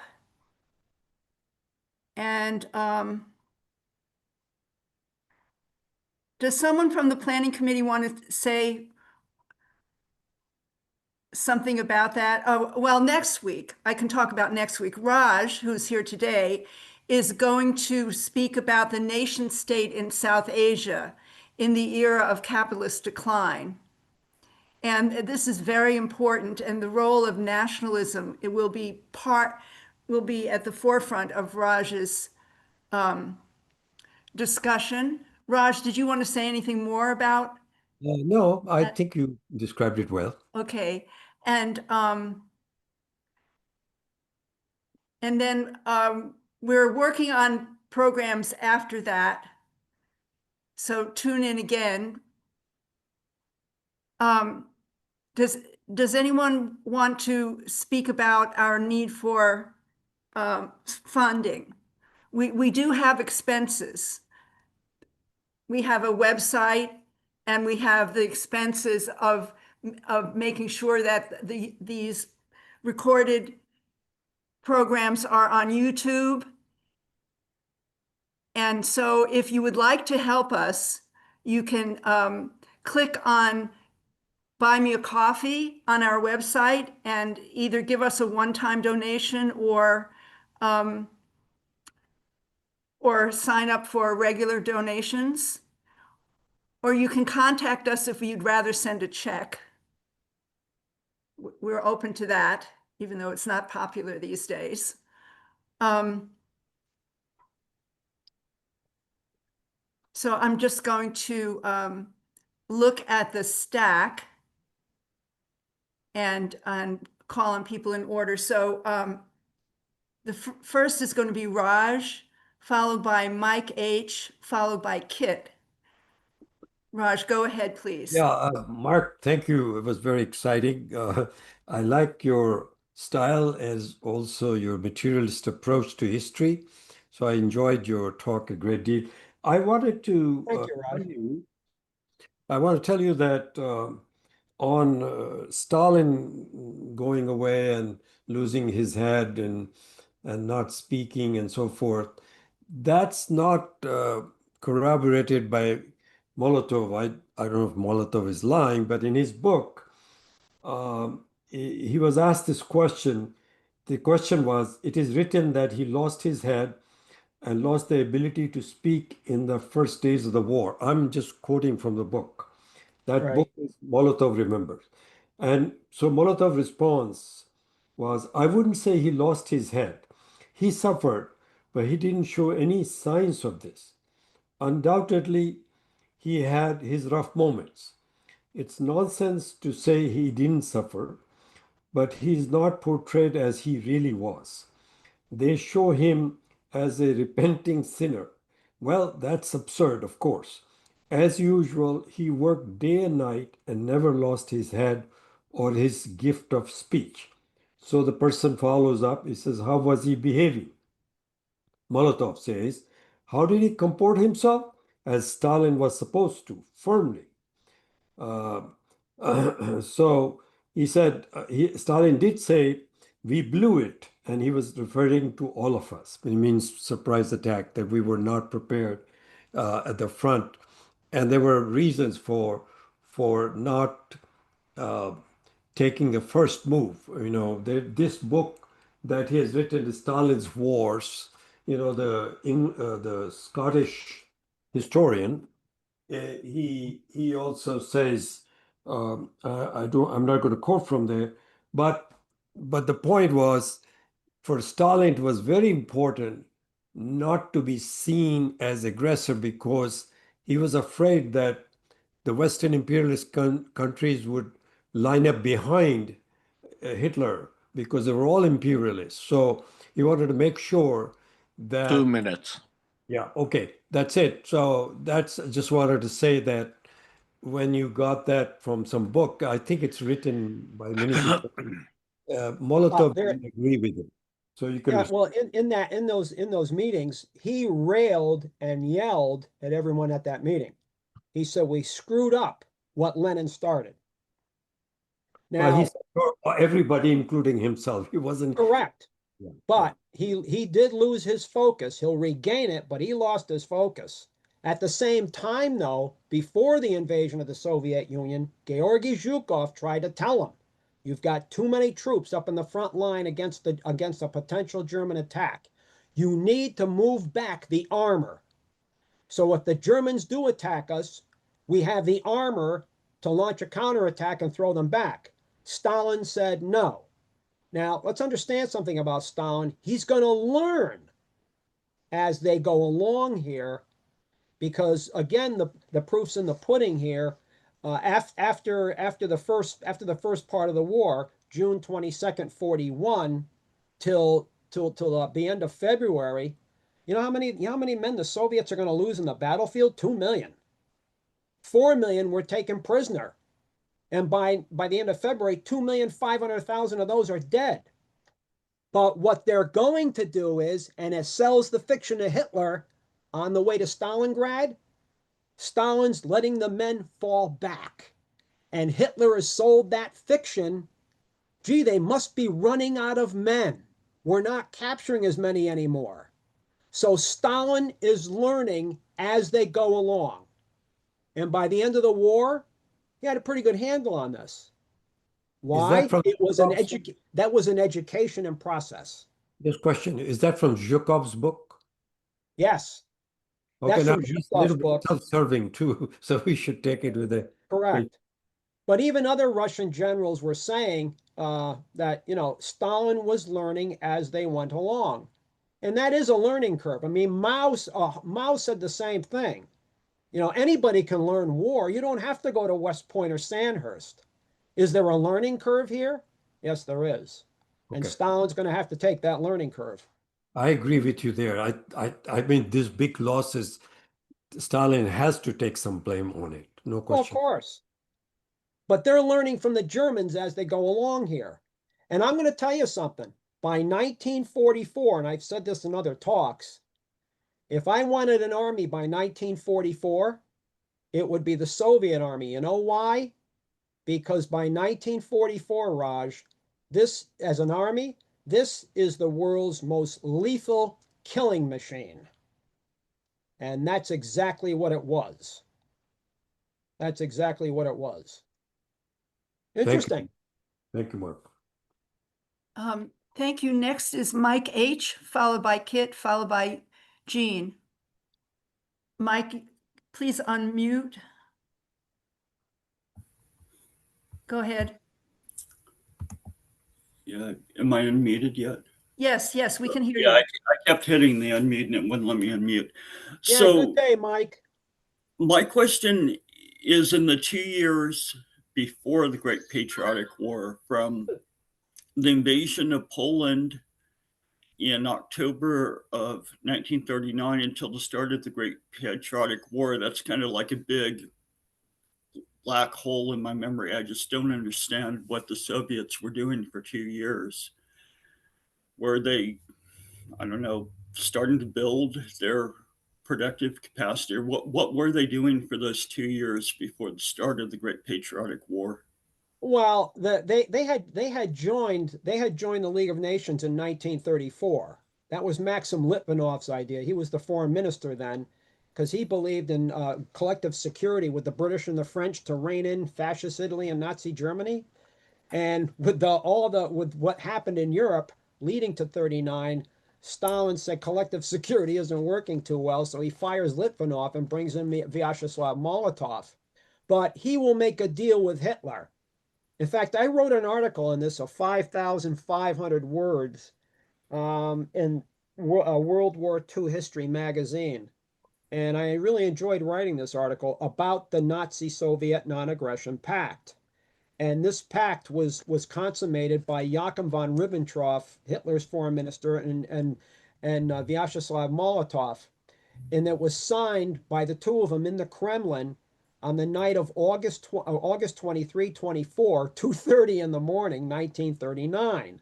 And does someone from the planning committee want to say something about that? Oh, well, next week, I can talk about next week. Raj, who's here today, is going to speak about the nation state in South Asia in the era of capitalist decline. And this is very important, and the role of nationalism, it will be at the forefront of Raj's discussion. Raj, did you want to say anything more about? No, I think you described it well. Okay, and then we're working on programs after that. So tune in again. Does anyone want to speak about our need for funding? We do have expenses. We have a website, and we have the expenses of making sure that these recorded programs are on YouTube. And so if you would like to help us, you can click on Buy Me a Coffee on our website and either give us a one-time donation or sign up for regular donations. Or you can contact us if you'd rather send a check. We're open to that, even though it's not popular these days. So I'm just going to look at the stack and call on people in order. So the first is going to be Raj, followed by Mike H., followed by Kit. Raj, go ahead, please. Yeah, Mark, thank you. It was very exciting. I like your style as also your materialist approach to history. So I enjoyed your talk a great deal. I wanted to Thank you, Raj. I want to tell you that on Stalin going away and losing his head and not speaking and so forth, that's not corroborated by Molotov. I don't know if Molotov is lying, but in his book, he was asked this question. The question was, it is written that he lost his head and lost the ability to speak in the first days of the war. I'm just quoting from the book. That Right. book is Molotov Remembers. And so Molotov response was, I wouldn't say he lost his head. He suffered, but he didn't show any signs of this. Undoubtedly, he had his rough moments. It's nonsense to say he didn't suffer, but he's not portrayed as he really was. They show him as a repenting sinner. Well, that's absurd, of course. As usual, he worked day and night and never lost his head or his gift of speech. So the person follows up. He says, how was he behaving? Molotov says, how did he comport himself? As Stalin was supposed to, firmly. Uh, so he said, Stalin did say, we blew it. And he was referring to all of us. It means surprise attack, that we were not prepared at the front. And there were reasons for not uh, taking a first move. This book that he has written, Stalin's Wars, the Scottish historian, he also says, I'm not going to quote from there, but the point was, for Stalin, it was very important not to be seen as aggressor because he was afraid that the Western imperialist countries would line up behind Hitler because they were all imperialists. So he wanted to make sure that 2 minutes. yeah, okay, that's it. So that's just wanted to say that when you got that from some book, I think it's written by many people. Molotov There, didn't agree with it. So you can yeah, well, in those meetings, he railed and yelled at everyone at that meeting. He said, we screwed up what Lenin started. well, Now, he said for everybody, including himself. He wasn't. correct, Yeah, but he did lose his focus. He'll regain it, but he lost his focus. At the same time, though, before the invasion of the Soviet Union, Georgy Zhukov tried to tell him, you've got too many troops up in the front line against a potential German attack. You need to move back the armor. So if the Germans do attack us, we have the armor to launch a counterattack and throw them back. Stalin said no. Now, let's understand something about Stalin. He's going to learn as they go along here, because again, the proof's in the pudding here. After the first part of the war, June 22nd, 41, till the end of February, you know how many men the Soviets are going to lose in the battlefield? 2 million. 4 million were taken prisoner. And by the end of February, 2,500,000 of those are dead. But what they're going to do is, and it sells the fiction to Hitler on the way to Stalingrad, Stalin's letting the men fall back. And Hitler has sold that fiction. Gee, they must be running out of men. We're not capturing as many anymore. So Stalin is learning as they go along. And by the end of the war, he had a pretty good handle on this. Is that Why? from It was that was an education and process. this question? Is that from Zhukov's book? Yes, Okay, that's now from just a Zhukov's little bit book. self-serving too, so we should take it with a. Correct. But even other Russian generals were saying that, Stalin was learning as they went along. And that is a learning curve. I mean, Mao said the same thing. Anybody can learn war. You don't have to go to West Point or Sandhurst. Is there a learning curve here? Yes, there is. And Okay. Stalin's going to have to take that learning curve. I agree with you there. I mean, these big losses, Stalin has to take some blame on it. No Well, of question. course. But they're learning from the Germans as they go along here. And I'm going to tell you something. By 1944, and I've said this in other talks, if I wanted an army by 1944, it would be the Soviet army. You know why? Because by 1944, Raj, this, as an army, this is the world's most lethal killing machine. And that's exactly what it was. That's exactly what it was. Thank you. Interesting. Thank you, Mark. Thank you. Next is Mike H, followed by Kit, followed by Jean. Mike, please unmute. Go ahead. Yeah, am I unmuted yet? Yes, yes, we can hear Yeah, you. I kept hitting the unmute and it wouldn't let me unmute. Yeah, So good day, Mike. my question is, in the 2 years before the Great Patriotic War, from the invasion of Poland in October of 1939 until the start of the Great Patriotic War, that's kind of like a big black hole in my memory. I just don't understand what the Soviets were doing for 2 years. Were they, I don't know, starting to build their productive capacity? Or what were they doing for those 2 years before the start of the Great Patriotic War? Well, they had joined the League of Nations in 1934. That was Maxim Litvinov's idea. He was the foreign minister then, because he believed in collective security with the British and the French to rein in fascist Italy and Nazi Germany. And with with what happened in Europe leading to 39, Stalin said collective security isn't working too well, so he fires Litvinov and brings in Vyacheslav Molotov. But he will make a deal with Hitler. In fact, I wrote an article on this of 5,500 words in World War II History magazine. And I really enjoyed writing this article about the Nazi-Soviet non-aggression pact. And this pact was consummated by Joachim von Ribbentrop, Hitler's foreign minister, and Vyacheslav Molotov. And it was signed by the two of them in the Kremlin on the night of August 23, 24, 2:30 in the morning, 1939.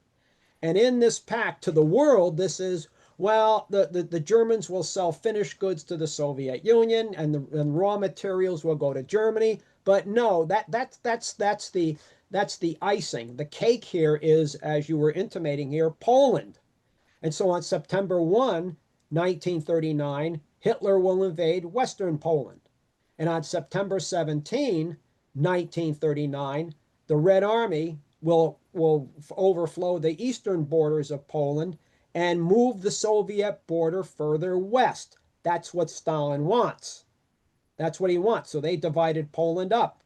And in this pact to the world, this is, well, the Germans will sell finished goods to the Soviet Union, and raw materials will go to Germany. But no, that's the icing. The cake here is, as you were intimating here, Poland. And so on September 1, 1939, Hitler will invade Western Poland. And on September 17, 1939, the Red Army will overflow the eastern borders of Poland and move the Soviet border further west. That's what Stalin wants. That's what he wants. So they divided Poland up.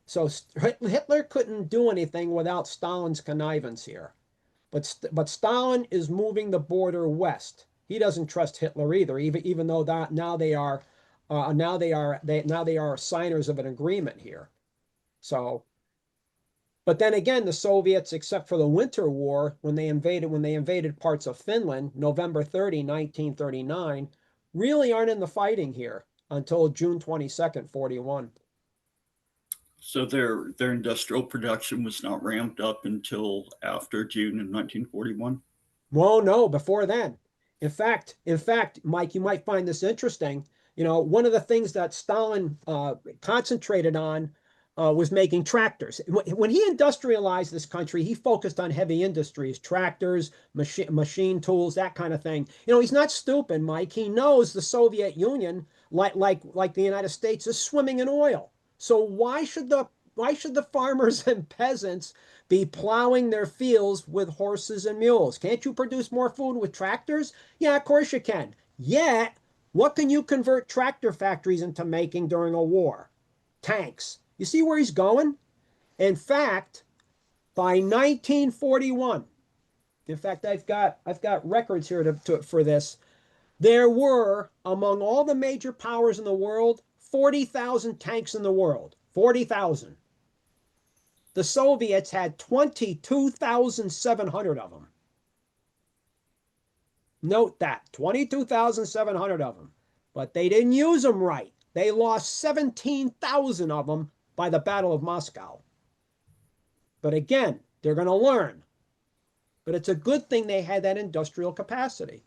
So Hitler couldn't do anything without Stalin's connivance here. But Stalin is moving the border west. He doesn't trust Hitler either, even though that now they are signers of an agreement here. So, but then again, the Soviets, except for the Winter War, when they invaded parts of Finland, November 30, 1939, really aren't in the fighting here until June 22nd, 41. So their industrial production was not ramped up until after June of 1941. Well, no, before then. In fact, Mike, you might find this interesting. You know, one of the things that Stalin concentrated on was making tractors. When he industrialized this country, he focused on heavy industries, tractors, machine tools, that kind of thing. You know, he's not stupid, Mike. He knows the Soviet Union, like the United States, is swimming in oil. So why should the farmers and peasants be plowing their fields with horses and mules? Can't you produce more food with tractors? Yeah, of course you can. Yet, what can you convert tractor factories into making during a war? Tanks. You see where he's going? In fact, by 1941, in fact, I've got records here for this. There were, among all the major powers in the world, 40,000 tanks in the world. 40,000. The Soviets had 22,700 of them. Note that, 22,700 of them. But they didn't use them right. They lost 17,000 of them by the Battle of Moscow. But again, they're going to learn. But it's a good thing they had that industrial capacity.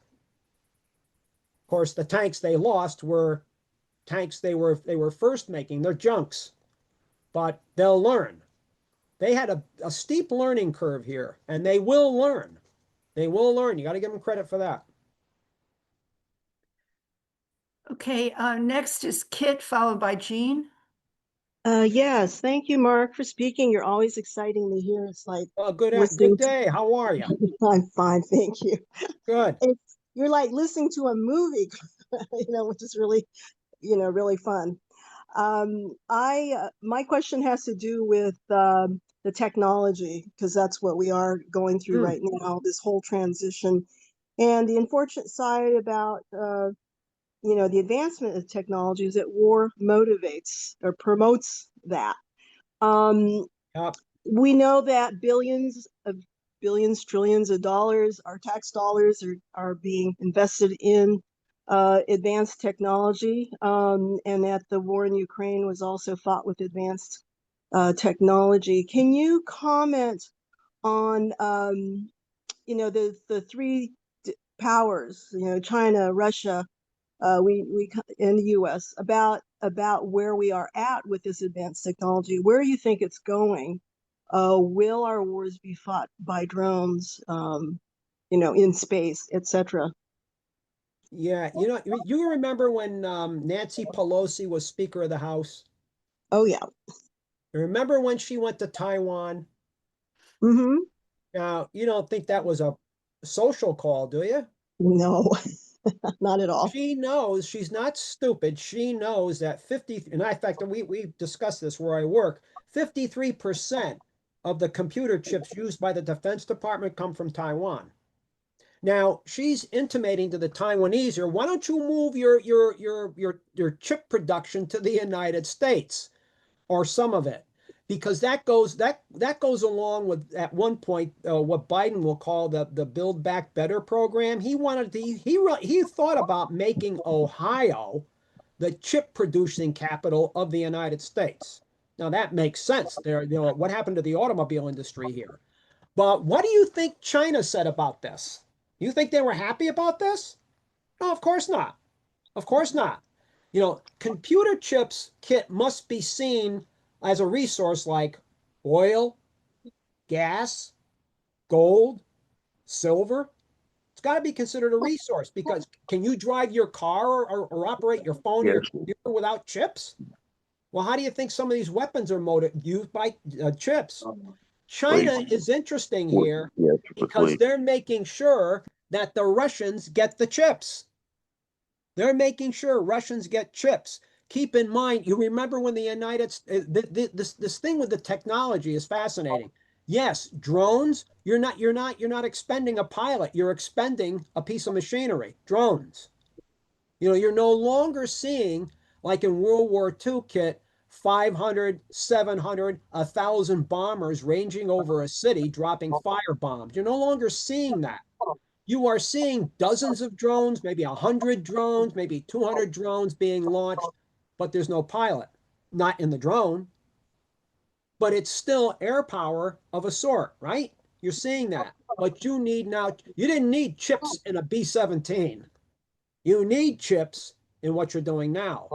Of course, the tanks they lost were tanks they were first making. They're junks. But they'll learn. They had a steep learning curve here, and they will learn. They will learn. You got to give them credit for that. Okay, next is Kit, followed by Jean. Yes, thank you, Mark, for speaking. You're always exciting to hear. It's like Good listening day. How are you? I'm fine, thank you. Good. You're like listening to a movie, which is really, really fun. My question has to do with the technology, because that's what we are going through right now, this whole transition. And the unfortunate side about the advancement of technology is that war motivates or promotes that. Yep. We know that trillions of dollars, our tax dollars are being invested in advanced technology, and that the war in Ukraine was also fought with advanced technology. Can you comment on, the three powers, China, Russia, we in the U.S. about where we are at with this advanced technology, where you think it's going? Will our wars be fought by drones, in space, etc.? Yeah, you remember when Nancy Pelosi was Speaker of the House? Oh yeah. Remember when she went to Taiwan? Mm-hmm. Now, you don't think that was a social call, do you? No, not at all. She knows, she's not stupid. She knows that 50, and in fact, we discussed this where I work, 53% of the computer chips used by the Defense Department come from Taiwan. Now, she's intimating to the Taiwanese here, why don't you move your chip production to the United States, or some of it? Because that goes along with, at one point, what Biden will call the Build Back Better program. He thought about making Ohio the chip producing capital of the United States. Now that makes sense. There, what happened to the automobile industry here? But what do you think China said about this? You think they were happy about this? No, of course not. Of course not. Computer chips kit must be seen as a resource like oil, gas, gold, silver. It's got to be considered a resource, because can you drive your car or operate your phone or your computer without chips? Well, how do you think some of these weapons are used by chips? China is interesting here because they're making sure that the Russians get the chips. They're making sure Russians get chips. Keep in mind, you remember when the United States, this thing with the technology is fascinating. Yes, drones, you're not expending a pilot, you're expending a piece of machinery, drones. You're no longer seeing, like in World War II kit, 500, 700, 1,000 bombers ranging over a city dropping fire bombs. You're no longer seeing that. You are seeing dozens of drones, maybe 100 drones, maybe 200 drones being launched, but there's no pilot, not in the drone. But it's still air power of a sort, right? You're seeing that. But you didn't need chips in a B-17. You need chips in what you're doing now.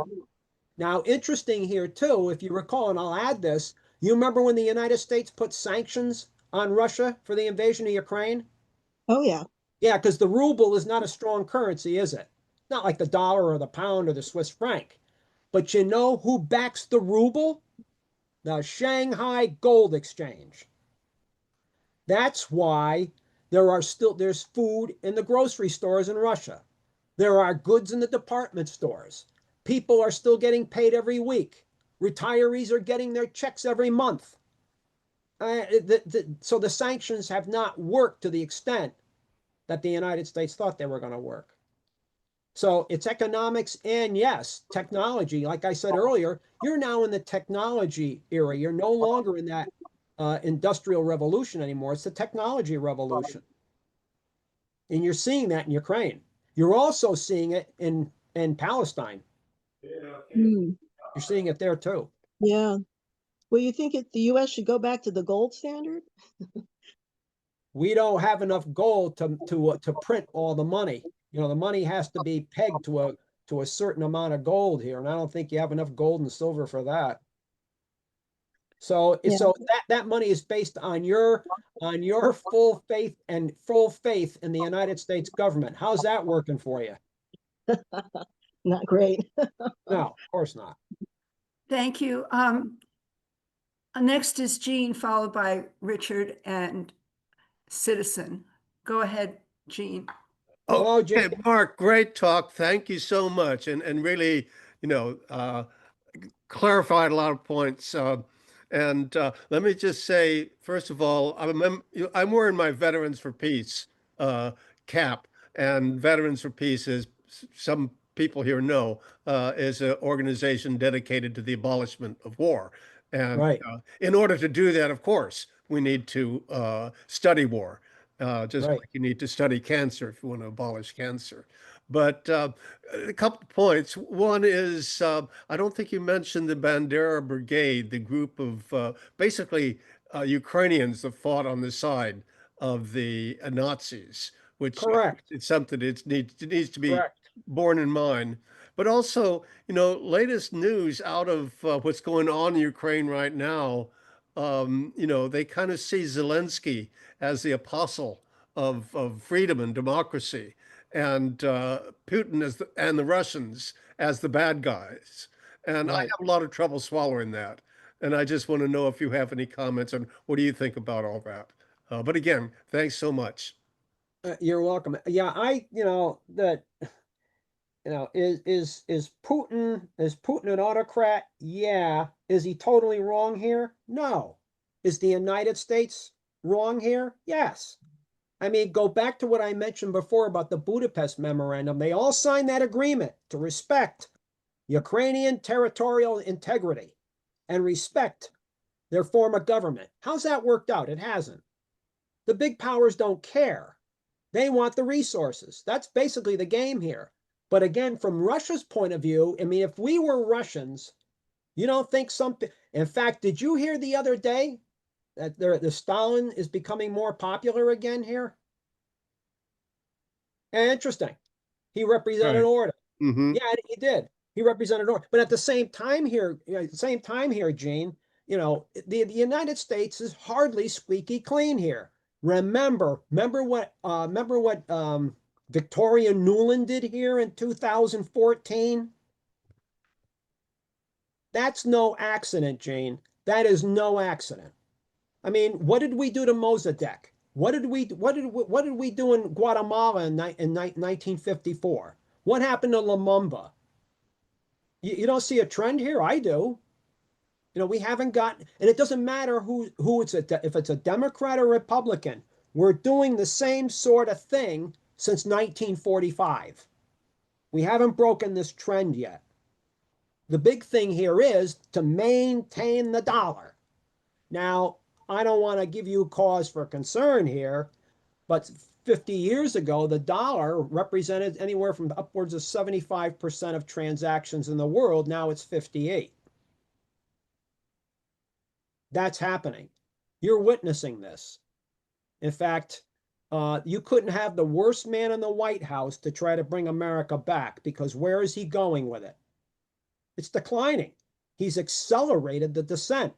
Now, interesting here too, if you recall, and I'll add this, you remember when the United States put sanctions on Russia for the invasion of Ukraine? Oh yeah. Yeah, because the ruble is not a strong currency, is it? Not like the dollar or the pound or the Swiss franc. But you know who backs the ruble? The Shanghai Gold Exchange. That's why there's food in the grocery stores in Russia. There are goods in the department stores. People are still getting paid every week. Retirees are getting their checks every month. So the sanctions have not worked to the extent that the United States thought they were going to work. So it's economics and, yes, technology. Like I said earlier, you're now in the technology era. You're no longer in that industrial revolution anymore. It's the technology revolution. And you're seeing that in Ukraine. You're also seeing it in Palestine. Mm. You're seeing it there too. Yeah. Well, you think the U.S. should go back to the gold standard? We don't have enough gold to print all the money. The money has to be pegged to a certain amount of gold here, and I don't think you have enough gold and silver for that. So that money is based on your full faith in the United States government. How's that working for you? Not great. No, of course not. Thank you. Next is Jean, followed by Richard and Citizen. Go ahead, Jean. Hello, Okay, Jane. Mark, great talk. Thank you so much. And really, clarified a lot of points. Let me just say, first of all, I'm wearing my Veterans for Peace cap, and Veterans for Peace is, some people here know, is an organization dedicated to the abolishment of war. And Right. in order to do that, of course, we need to study war, just Right. like you need to study cancer if you want to abolish cancer. But a couple of points. One is, I don't think you mentioned the Bandera Brigade, the group of basically Ukrainians that fought on the side of the Nazis, which Correct. it's something it needs to be Correct. borne in mind. But also, latest news out of what's going on in Ukraine right now, they kind of see Zelensky as the apostle of freedom and democracy, and Putin and the Russians as the bad guys. And I Right. have a lot of trouble swallowing that. And I just want to know if you have any comments on what do you think about all that. But again, thanks so much. You're welcome. Yeah, is Putin an autocrat? Yeah. Is he totally wrong here? No. Is the United States wrong here? Yes. I mean, go back to what I mentioned before about the Budapest Memorandum. They all signed that agreement to respect Ukrainian territorial integrity and respect their form of government. How's that worked out? It hasn't. The big powers don't care. They want the resources. That's basically the game here. But again, from Russia's point of view, I mean, if we were Russians, you don't think something. In fact, did you hear the other day that the Stalin is becoming more popular again here? Interesting. He represented Right. order. Mm-hmm. Yeah, he did. He represented order. But at the same time here, Gene, the United States is hardly squeaky clean here. Remember what Victoria Nuland did here in 2014? That's no accident, Jane. That is no accident. I mean, what did we do to Mossadegh? What did we do in Guatemala in 1954? What happened to Lumumba? You don't see a trend here? I do. We haven't got, and it doesn't matter who if it's a Democrat or Republican, we're doing the same sort of thing since 1945. We haven't broken this trend yet. The big thing here is to maintain the dollar. Now, I don't want to give you cause for concern here, but 50 years ago, the dollar represented anywhere from upwards of 75% of transactions in the world. Now it's 58. That's happening. You're witnessing this. In fact, you couldn't have the worst man in the White House to try to bring America back, because where is he going with it? It's declining. He's accelerated the descent.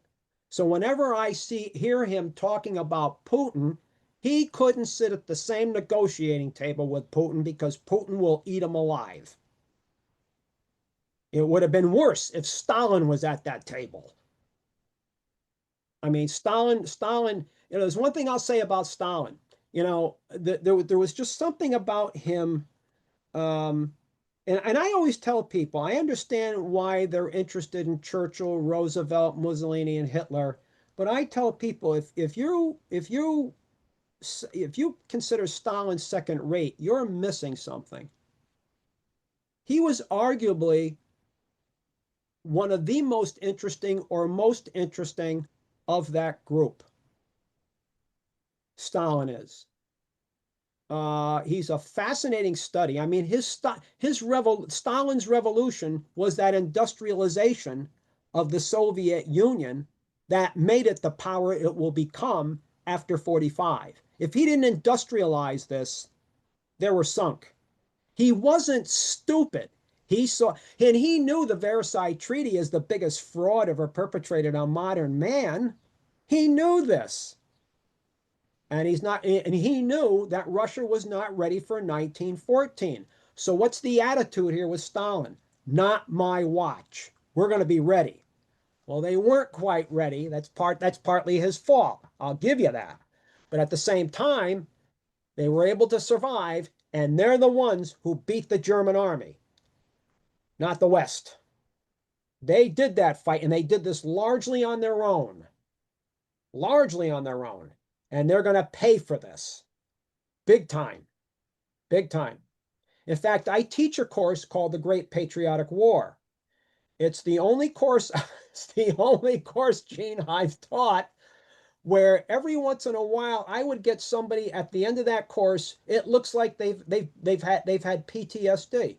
So whenever I hear him talking about Putin, he couldn't sit at the same negotiating table with Putin because Putin will eat him alive. It would have been worse if Stalin was at that table. I mean, Stalin, there's one thing I'll say about Stalin. There was just something about him. And I always tell people, I understand why they're interested in Churchill, Roosevelt, Mussolini, and Hitler. But I tell people, if you consider Stalin second rate, you're missing something. He was arguably one of the most interesting of that group. Stalin is. He's a fascinating study. I mean, Stalin's revolution was that industrialization of the Soviet Union that made it the power it will become after 45. If he didn't industrialize this, they were sunk. He wasn't stupid. And he knew the Versailles Treaty is the biggest fraud ever perpetrated on modern man. He knew this. And he knew that Russia was not ready for 1914. So what's the attitude here with Stalin? Not my watch. We're going to be ready. Well, they weren't quite ready. That's partly his fault. I'll give you that. But at the same time, they were able to survive, and they're the ones who beat the German army, not the West. They did that fight, and they did this largely on their own. Largely on their own. And they're going to pay for this. Big time. Big time. In fact, I teach a course called The Great Patriotic War. It's the only course, Gene, I've taught where every once in a while I would get somebody at the end of that course, it looks like they've had PTSD.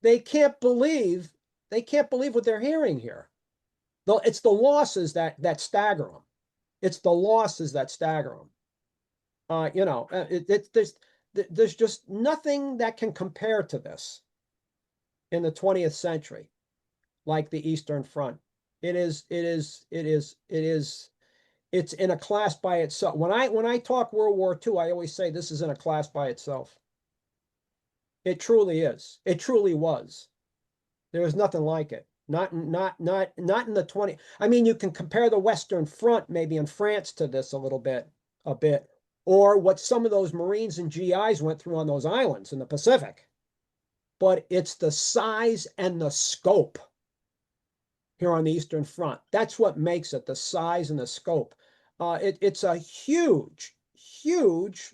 They can't believe what they're hearing here. Though it's the losses that stagger them. It's the losses that stagger them. There's just nothing that can compare to this in the 20th century, like the Eastern Front. It's in a class by itself. When I talk World War II, I always say this is in a class by itself. It truly is. It truly was. There is nothing like it. Not in the 20. I mean, you can compare the Western Front maybe in France to this a bit, or what some of those Marines and GIs went through on those islands in the Pacific. But it's the size and the scope here on the Eastern Front. That's what makes it, the size and the scope. It's a huge, huge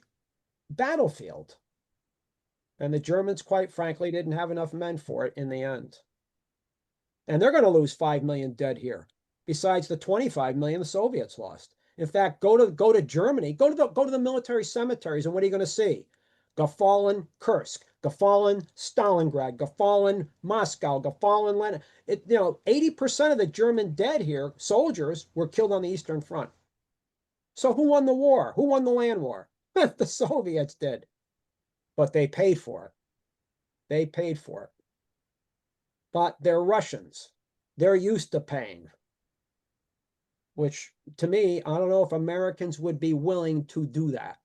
battlefield. And the Germans, quite frankly, didn't have enough men for it in the end. And they're going to lose 5 million dead here, besides the 25 million the Soviets lost. In fact, go to Germany, go to the military cemeteries, and what are you going to see? Gefallen Kursk, gefallen Stalingrad, gefallen Moscow, gefallen Lenin. 80% of the German dead here, soldiers, were killed on the Eastern Front. So who won the war? Who won the land war? The Soviets did. But they paid for it. They paid for it. But they're Russians. They're used to paying. Which, to me, I don't know if Americans would be willing to do that.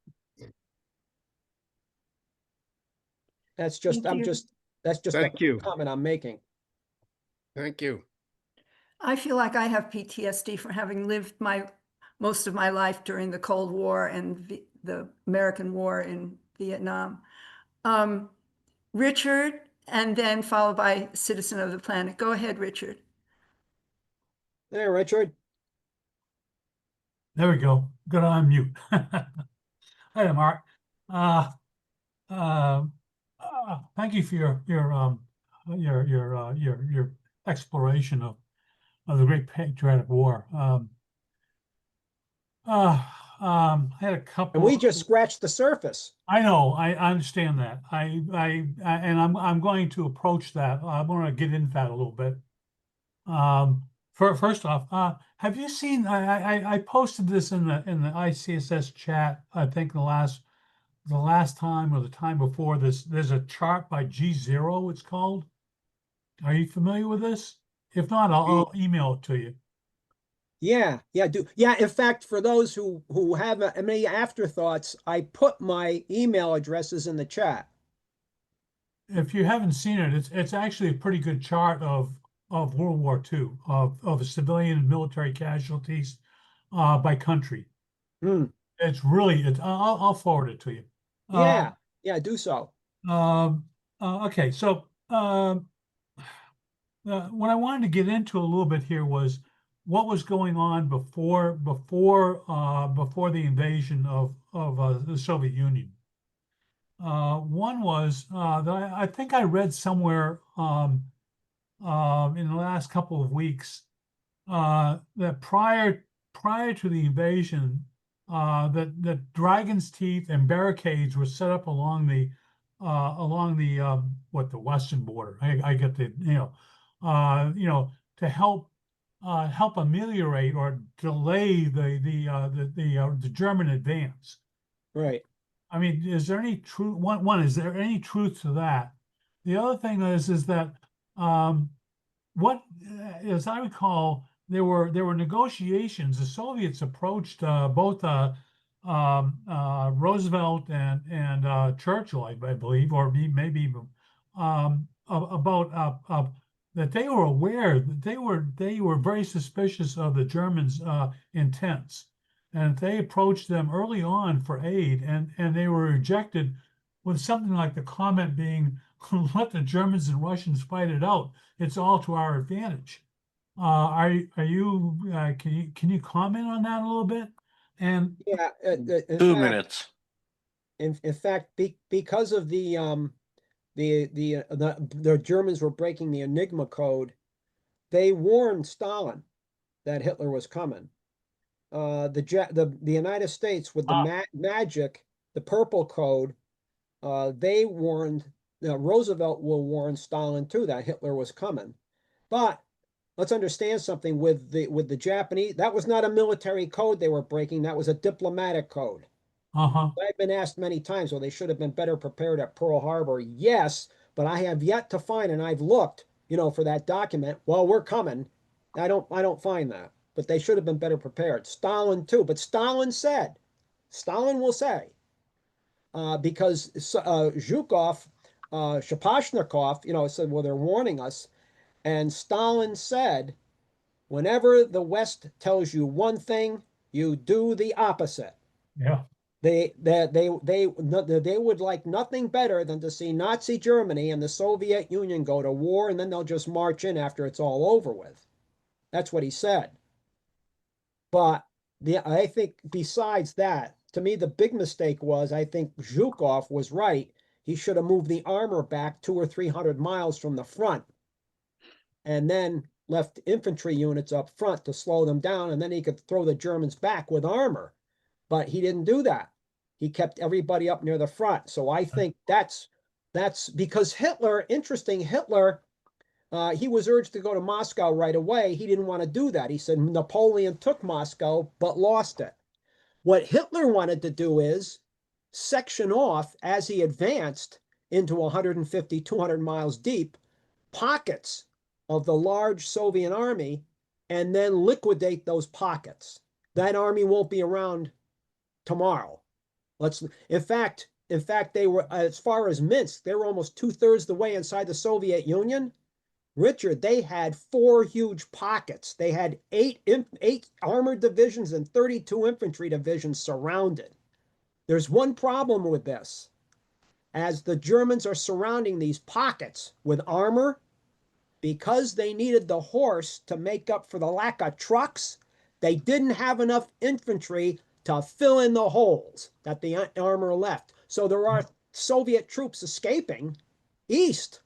That's just Thank you. Thank a you. comment I'm making. Thank you. I feel like I have PTSD from having lived most of my life during the Cold War and the American War in Vietnam. Richard, and then followed by Citizen of the Planet. Go ahead, Richard. There, Richard. There we go. Got to unmute. Hi, Mark. Thank you for your exploration of the Great Patriotic War. I had a couple. And we just scratched the surface. I know. I understand that. I'm going to approach that. I'm going to get into that a little bit. First off, have you seen? I posted this in the ICSS chat. I think the last time or the time before this. There's a chart by G0. It's called. Are you familiar with this? If not, I'll email it to you. Yeah. In fact, for those who have any afterthoughts, I put my email addresses in the chat. If you haven't seen it, it's actually a pretty good chart of World War II, of civilian and military casualties by country. It's really, I'll forward it to you. Yeah, do so. Okay, so what I wanted to get into a little bit here was what was going on before the invasion of the Soviet Union. One was that I think I read somewhere in the last couple of weeks that prior to the invasion, that dragon's teeth and barricades were set up along the the western border. I get the to help ameliorate or delay the German advance. Right. I mean, is there any truth? One, is there any truth to that? The other thing is that as I recall, there were negotiations. The Soviets approached both Roosevelt and Churchill, I believe, or maybe even about that they were aware that they were very suspicious of the Germans' intents, and they approached them early on for aid, and they were rejected with something like the comment being, "Let the Germans and Russians fight it out. It's all to our advantage." Are you can you comment on that a little bit? And Yeah, in 2 fact, minutes. in fact, because of the Germans were breaking the Enigma code, they warned Stalin that Hitler was coming. The United States with the magic, the purple code, they warned. Roosevelt will warn Stalin too that Hitler was coming. But let's understand something with the Japanese. That was not a military code they were breaking. That was a diplomatic code. I've been asked many times, well, they should have been better prepared at Pearl Harbor. Yes, but I have yet to find, and I've looked, for that document. Well, we're coming. I don't find that, but they should have been better prepared. Stalin too, but Stalin will say, because Zhukov, Shaposhnikov, said, well, they're warning us, and Stalin said, whenever the West tells you one thing, you do the opposite. yeah, They would like nothing better than to see Nazi Germany and the Soviet Union go to war, and then they'll just march in after it's all over with. That's what he said. But I think besides that, to me, the big mistake was, I think Zhukov was right. He should have moved the armor back 200 or 300 miles from the front, and then left infantry units up front to slow them down, and then he could throw the Germans back with armor. But he didn't do that. He kept everybody up near the front. So I think that's because Hitler, he was urged to go to Moscow right away. He didn't want to do that. He said Napoleon took Moscow, but lost it. What Hitler wanted to do is section off, as he advanced into 150, 200 miles deep, pockets of the large Soviet army, and then liquidate those pockets. That army won't be around tomorrow. In fact, they were, as far as Minsk, they were almost 2/3 the way inside the Soviet Union. Richard, they had 4 huge pockets. They had eight armored divisions and 32 infantry divisions surrounded. There's one problem with this. As the Germans are surrounding these pockets with armor, because they needed the horse to make up for the lack of trucks, they didn't have enough infantry to fill in the holes that the armor left. So there are Soviet troops escaping east.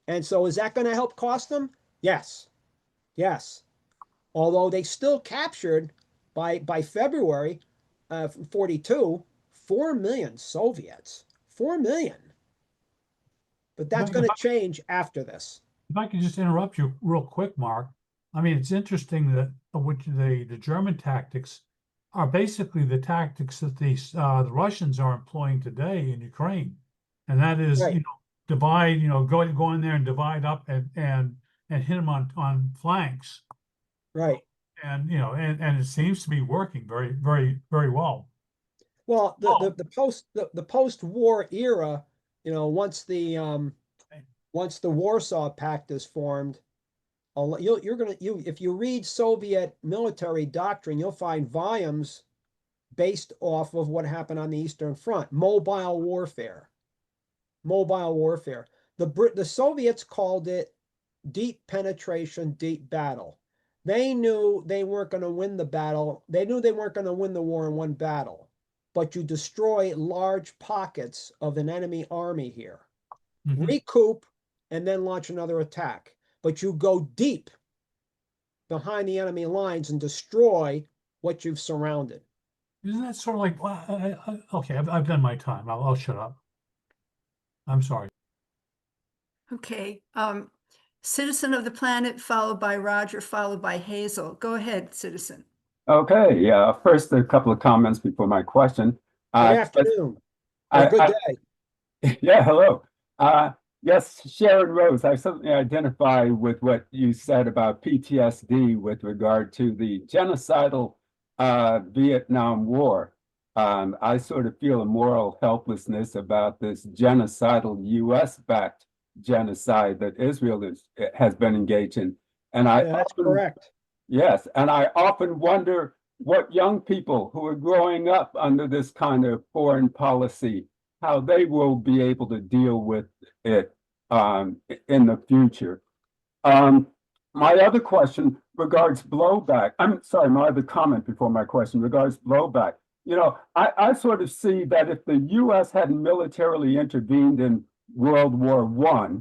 And so is that going to help cost them? Yes. Although they still captured by February 42, 4 million Soviets. 4 million. But that's going to change after this. If I could just interrupt you real quick, Mark. I mean, it's interesting that the German tactics are basically the tactics that the Russians are employing today in Ukraine, and that is, right, divide, go in there and divide up and hit them on flanks, right? And and it seems to be working very, very, very well. Well, the post-war era, once the Warsaw Pact is formed, if you read Soviet military doctrine, you'll find volumes based off of what happened on the Eastern Front. Mobile warfare. The Soviets called it deep penetration, deep battle. They knew they weren't going to win the battle. They knew they weren't going to win the war in one battle, but you destroy large pockets of an enemy army here, recoup, and then launch another attack. But you go deep behind the enemy lines and destroy what you've surrounded. Isn't that sort of like, okay, I've done my time. I'll shut up. I'm sorry. Okay. Citizen of the Planet, followed by Roger, followed by Hazel. Go ahead, citizen. Okay, yeah. First, a couple of comments before my question. Good afternoon. Good day. Yeah, hello. Yes, Sharon Rose, I certainly identify with what you said about PTSD with regard to the genocidal Vietnam War. I sort of feel a moral helplessness about this genocidal US-backed genocide that Israel has been engaged in. And Yeah, that's correct. yes, and I often wonder what young people who are growing up under this kind of foreign policy, how they will be able to deal with it in the future. My other question regards blowback. I'm sorry, my other comment before my question regards blowback. You know, I sort of see that if the US hadn't militarily intervened in World War I,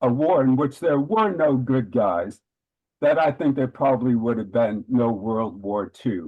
a war in which there were no good guys, that I think there probably would have been no World War II.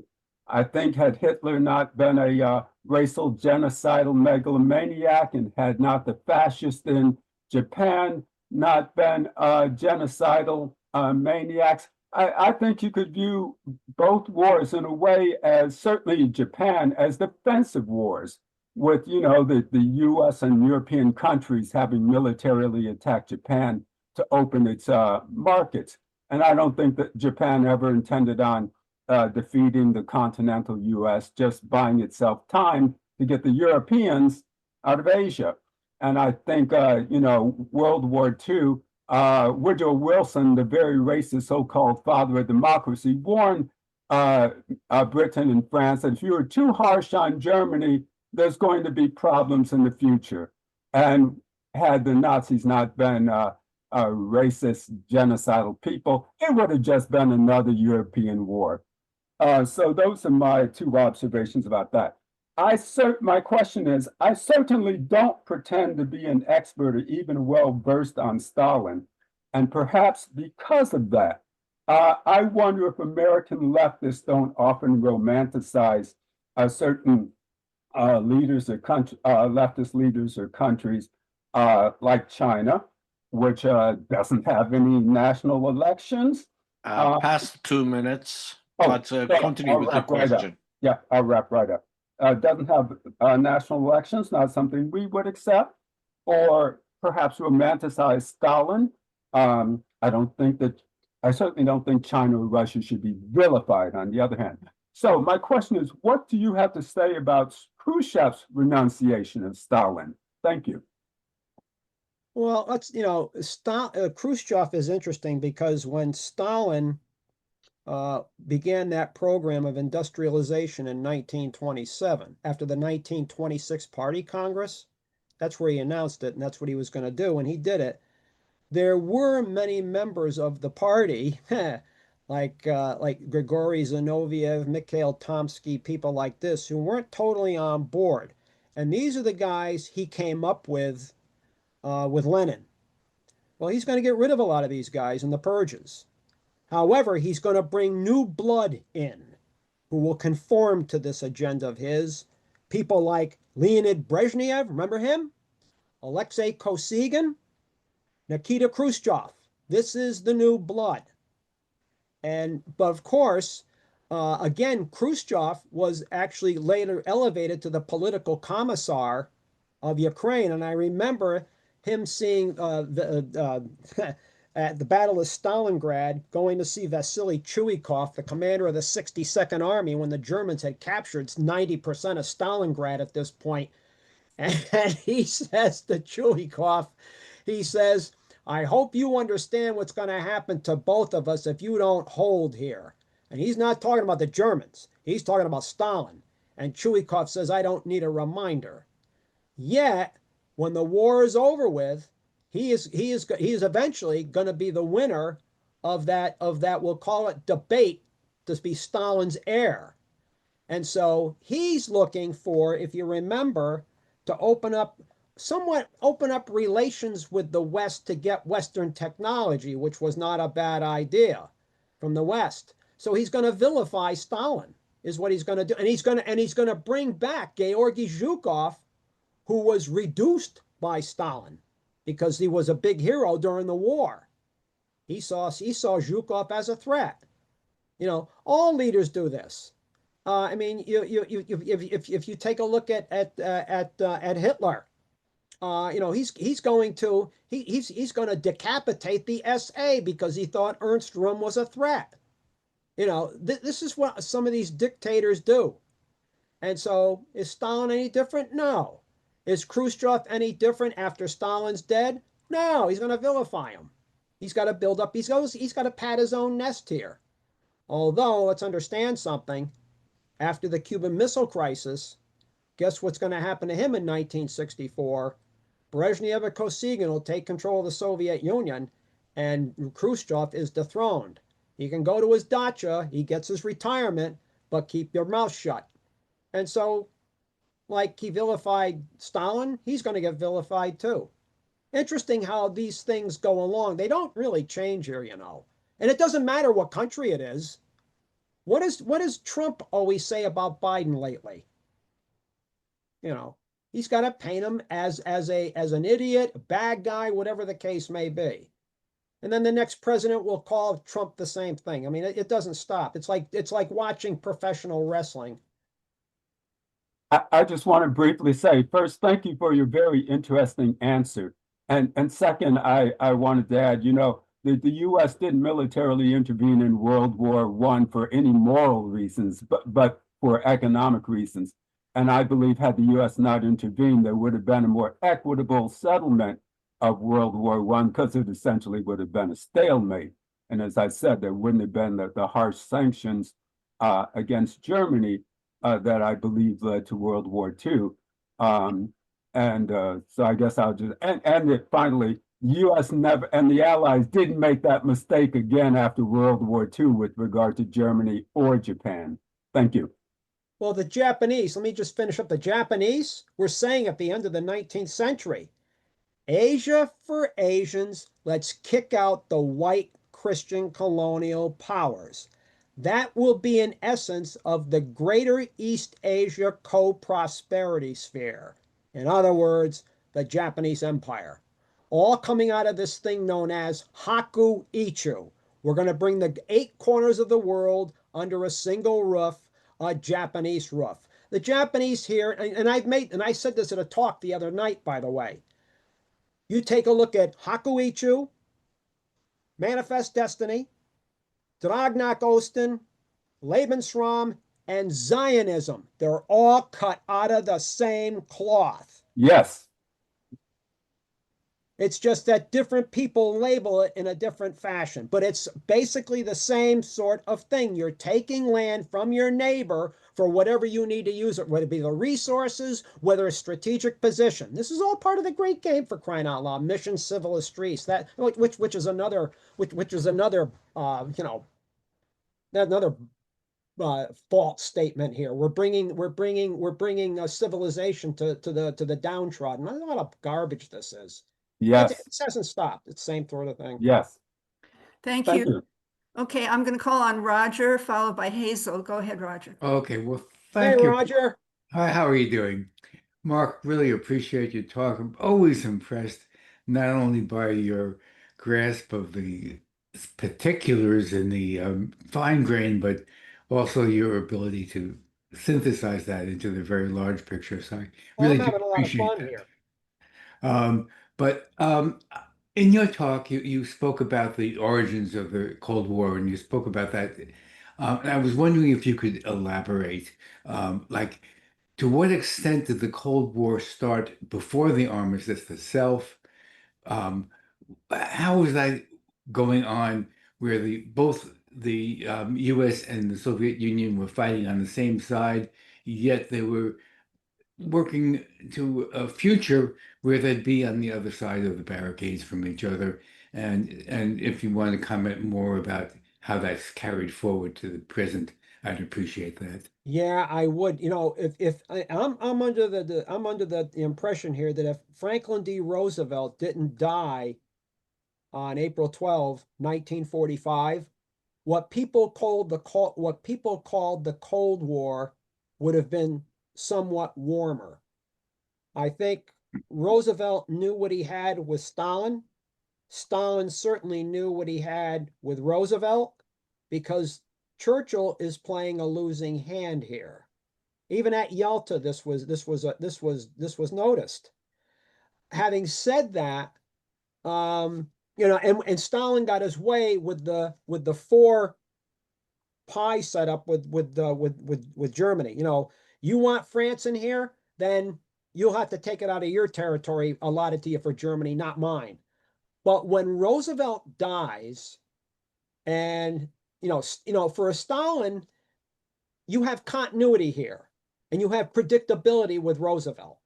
I think had Hitler not been a racial genocidal megalomaniac and had not the fascists in Japan not been genocidal maniacs, I think you could view both wars in a way as certainly Japan as defensive wars with, you know, the US and European countries having militarily attacked Japan to open its markets. And I don't think that Japan ever intended on defeating the continental US, just buying itself time to get the Europeans out of Asia. And I think, you know, World War II, Woodrow Wilson, the very racist so-called father of democracy, warned Britain and France that if you were too harsh on Germany, there's going to be problems in the future. And had the Nazis not been racist, genocidal people, it would have just been another European war. So those are my two observations about that. My question is, I certainly don't pretend to be an expert or even well-versed on Stalin. And perhaps because of that, I wonder if American leftists don't often romanticize certain leaders or leftist leaders or countries like China, which doesn't have any national elections. Past 2 minutes, but so continue with the question. Yeah, I'll wrap right up. Doesn't have national elections, not something we would accept, or perhaps romanticize Stalin. I certainly don't think China or Russia should be vilified, on the other hand. So my question is, what do you have to say about Khrushchev's renunciation of Stalin? Thank you. Well, let's, you know, Khrushchev is interesting because when Stalin began that program of industrialization in 1927, after the 1926 Party Congress, that's where he announced it, and that's what he was going to do, and he did it. There were many members of the party, like Grigory Zinoviev, Mikhail Tomsky, people like this, who weren't totally on board. And these are the guys he came up with Lenin. Well, he's going to get rid of a lot of these guys in the purges. However, he's going to bring new blood in who will conform to this agenda of his. People like Leonid Brezhnev, remember him? Alexei Kosygin, Nikita Khrushchev. This is the new blood. But of course, again, Khrushchev was actually later elevated to the political commissar of Ukraine. And I remember him seeing at the Battle of Stalingrad, going to see Vasily Chuikov, the commander of the 62nd Army, when the Germans had captured 90% of Stalingrad at this point. And he says to Chuikov, he says, I hope you understand what's going to happen to both of us if you don't hold here. And he's not talking about the Germans. He's talking about Stalin. And Chuikov says, I don't need a reminder. Yet, when the war is over with, he is eventually going to be the winner of that, we'll call it debate, to be Stalin's heir. And so he's looking for, if you remember, to open up relations with the West to get Western technology, which was not a bad idea from the West. So he's going to vilify Stalin, is what he's going to do. And he's going to bring back Georgy Zhukov, who was reduced by Stalin because he was a big hero during the war. He saw Zhukov as a threat. You know, all leaders do this. I mean, if you take a look at Hitler, you know, he's going to decapitate the SA because he thought Ernst Röhm was a threat. You know, this is what some of these dictators do. And so, is Stalin any different? No. Is Khrushchev any different after Stalin's dead? No, he's going to vilify him. He's got to build up, he's got to pat his own nest here. Although, let's understand something. After the Cuban Missile Crisis, guess what's going to happen to him in 1964? Brezhnev and Kosygin will take control of the Soviet Union, and Khrushchev is dethroned. He can go to his dacha, he gets his retirement, but keep your mouth shut. And so, like he vilified Stalin, he's going to get vilified too. Interesting how these things go along. They don't really change here, you know. And it doesn't matter what country it is. What does Trump always say about Biden lately? You know, he's got to paint him as an idiot, a bad guy, whatever the case may be. And then the next president will call Trump the same thing. I mean, it doesn't stop. It's like watching professional wrestling. I just want to briefly say, first, thank you for your very interesting answer. And second, I wanted to add, you know, the U.S. didn't militarily intervene in World War I for any moral reasons, but for economic reasons. And I believe had the U.S. not intervened, there would have been a more equitable settlement of World War I, because it essentially would have been a stalemate. And as I said, there wouldn't have been the harsh sanctions against Germany that I believe led to World War II. So I guess I'll just, finally, the U.S. never, and the Allies didn't make that mistake again after World War II with regard to Germany or Japan. Thank you. Well, the Japanese, let me just finish up. The Japanese were saying at the end of the 19th century, Asia for Asians, let's kick out the white Christian colonial powers. That will be an essence of the greater East Asia co-prosperity sphere. In other words, the Japanese Empire. All coming out of this thing known as Haku Ichu. We're going to bring the 8 corners of the world under a single roof, a Japanese roof. The Japanese here, and I said this at a talk the other night, by the way. You take a look at Haku Ichu, Manifest Destiny, Dragnak Osten, Lebensraum, and Zionism. They're all cut out of the same cloth. Yes. It's just that different people label it in a different fashion, but it's basically the same sort of thing. You're taking land from your neighbor for whatever you need to use it, whether it be the resources, whether it's strategic position. This is all part of the great game, for crying out loud. Mission Civilistris, that which is another false statement here. We're bringing a civilization to the downtrodden. I don't know what a garbage this is. Yes. It hasn't stopped. It's the same sort of thing. Yes. Thank Thank you. you. Okay, I'm going to call on Roger, followed by Hazel. Go ahead, Roger. Okay, well, Hey, thank you. Roger. Hi, how are you doing? Mark, really appreciate your talk. I'm always impressed, not only by your grasp of the particulars and the fine grain, but also your ability to synthesize that into the very large picture. So I Well, really I'm do having a lot of appreciate fun that. here. But in your talk, you spoke about the origins of the Cold War, and you spoke about that. And I was wondering if you could elaborate, like, to what extent did the Cold War start before the armistice itself? How was that going on, where both the U.S. and the Soviet Union were fighting on the same side, yet they were working to a future where they'd be on the other side of the barricades from each other. And if you want to comment more about how that's carried forward to the present, I'd appreciate that. Yeah, I would. You know, I'm under the impression here that if Franklin D. Roosevelt didn't die on April 12, 1945, what people called the Cold War would have been somewhat warmer. I think Roosevelt knew what he had with Stalin. Stalin certainly knew what he had with Roosevelt, because Churchill is playing a losing hand here. Even at Yalta, this was noticed. Having said that, and Stalin got his way with the 4 pie setup with Germany. You know, you want France in here, then you'll have to take it out of your territory allotted to you for Germany, not mine. But when Roosevelt dies, and for a Stalin, you have continuity here, and you have predictability with Roosevelt.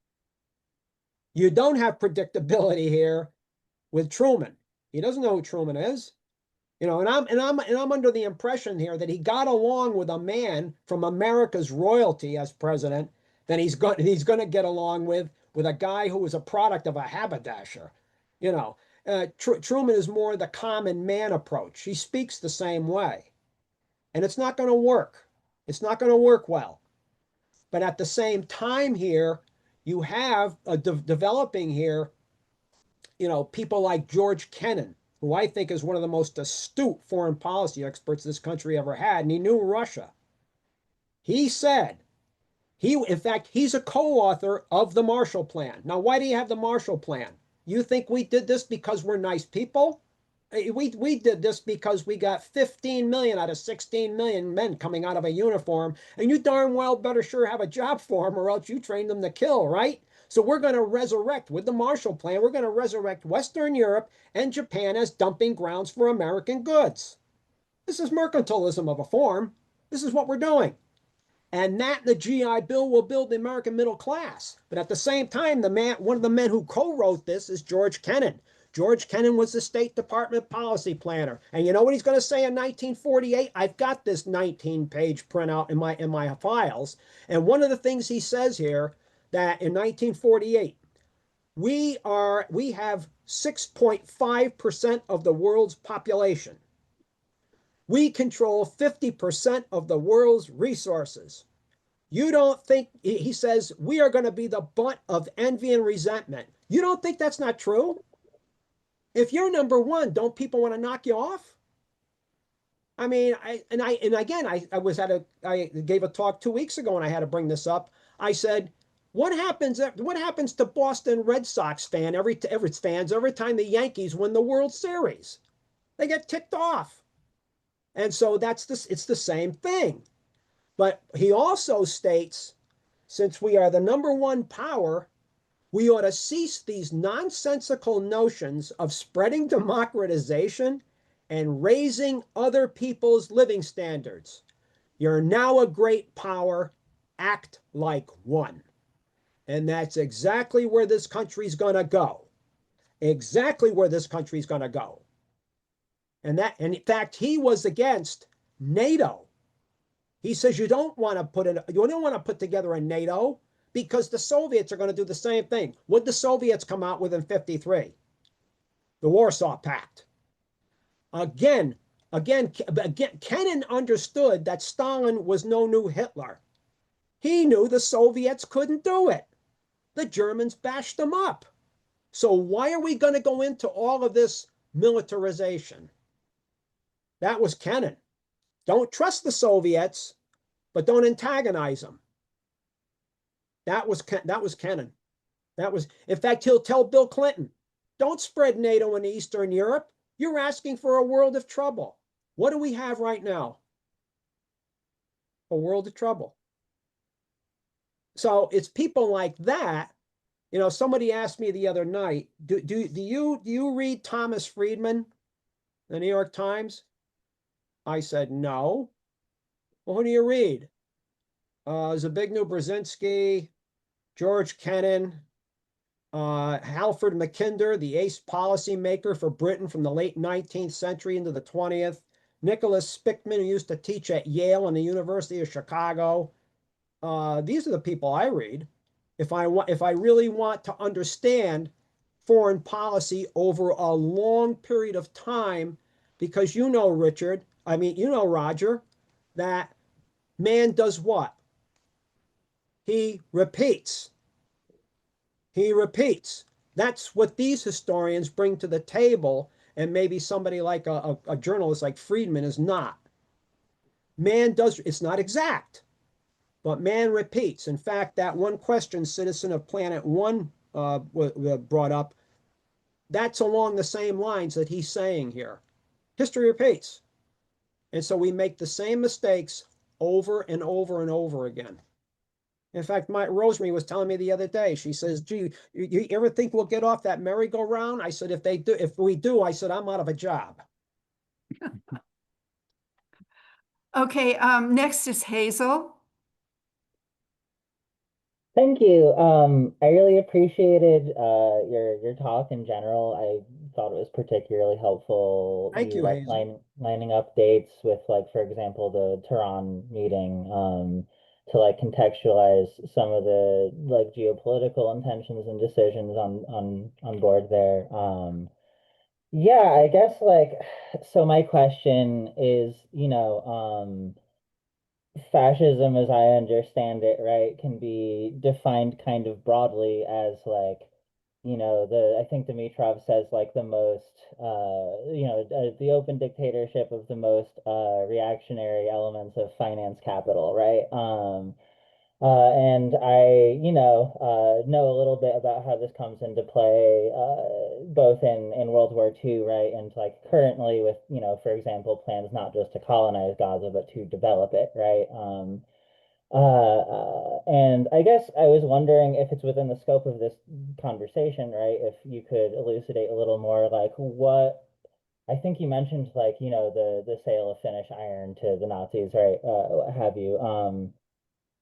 You don't have predictability here with Truman. He doesn't know who Truman is. And I'm under the impression here that he got along with a man from America's royalty as president, then he's going to get along with a guy who was a product of a haberdasher. Truman is more the common man approach. He speaks the same way, and it's not going to work. It's not going to work well. But at the same time here, you have developing here, people like George Kennan, who I think is one of the most astute foreign policy experts this country ever had, and he knew Russia. He said, in fact, he's a co-author of the Marshall Plan. Now, why do you have the Marshall Plan? You think we did this because we're nice people? We did this because we got 15 million out of 16 million men coming out of a uniform, and you darn well better sure have a job for them, or else you trained them to kill, right? So we're going to resurrect, with the Marshall Plan, we're going to resurrect Western Europe and Japan as dumping grounds for American goods. This is mercantilism of a form. This is what we're doing. And that the GI Bill will build the American middle class. But at the same time, one of the men who co-wrote this is George Kennan. George Kennan was the State Department policy planner. And you know what he's going to say in 1948? I've got this 19-page printout in my files. And one of the things he says here, that in 1948, we have 6.5% of the world's population. We control 50% of the world's resources. You don't think, he says, we are going to be the butt of envy and resentment. You don't think that's not true? If you're number one, don't people want to knock you off? I mean, I gave a talk 2 weeks ago and I had to bring this up. I said, what happens to Boston Red Sox fans every time the Yankees win the World Series? They get ticked off. And so it's the same thing. But he also states, since we are the number one power, we ought to cease these nonsensical notions of spreading democratization and raising other people's living standards. You're now a great power. Act like one. And that's exactly where this country's going to go. Exactly where this country's going to go. And in fact, he was against NATO. He says you don't want to put together a NATO because the Soviets are going to do the same thing. What did the Soviets come out with in 1953? The Warsaw Pact. Again, Kennan understood that Stalin was no new Hitler. He knew the Soviets couldn't do it. The Germans bashed them up. So why are we going to go into all of this militarization? That was Kennan. Don't trust the Soviets, but don't antagonize them. That was Kennan. In fact, he'll tell Bill Clinton, don't spread NATO in Eastern Europe. You're asking for a world of trouble. What do we have right now? A world of trouble. So it's people like that. Somebody asked me the other night, do you read Thomas Friedman, the New York Times? I said, no. Well, who do you read? Zbigniew Brzezinski, George Kennan, Halford Mackinder, the ace policymaker for Britain from the late 19th century into the 20th, Nicholas Spickman, who used to teach at Yale and the University of Chicago. These are the people I read. If I really want to understand foreign policy over a long period of time, because Richard, Roger, that man does what? He repeats. He repeats. That's what these historians bring to the table, and maybe somebody like a journalist like Friedman is not. It's not exact, but man repeats. In fact, that one question Citizen of Planet One brought up, that's along the same lines that he's saying here. History repeats. And so we make the same mistakes over and over and over again. In fact, my Rosemary was telling me the other day, she says, gee, you ever think we'll get off that merry-go-round? I said, if we do, I said, I'm out of a job. Okay, next is Hazel. Thank you. I really appreciated your talk in general. I thought it was particularly helpful. Thank You you, Hazel. lining up dates with, like, for example, the Tehran meeting, to like contextualize some of the like geopolitical intentions and decisions on board there. Yeah, I guess, like, so my question is, fascism, as I understand it, right, can be defined kind of broadly as, like, I think Dimitrov says, like, the most, the open dictatorship of the most reactionary elements of finance capital, right? And I, know a little bit about how this comes into play, both in World War II, right, and like currently with, for example, plans not just to colonize Gaza, but to develop it, right? And I guess I was wondering if it's within the scope of this conversation, right, if you could elucidate a little more, like, what I think you mentioned, like, the sale of Finnish iron to the Nazis, right, what have you.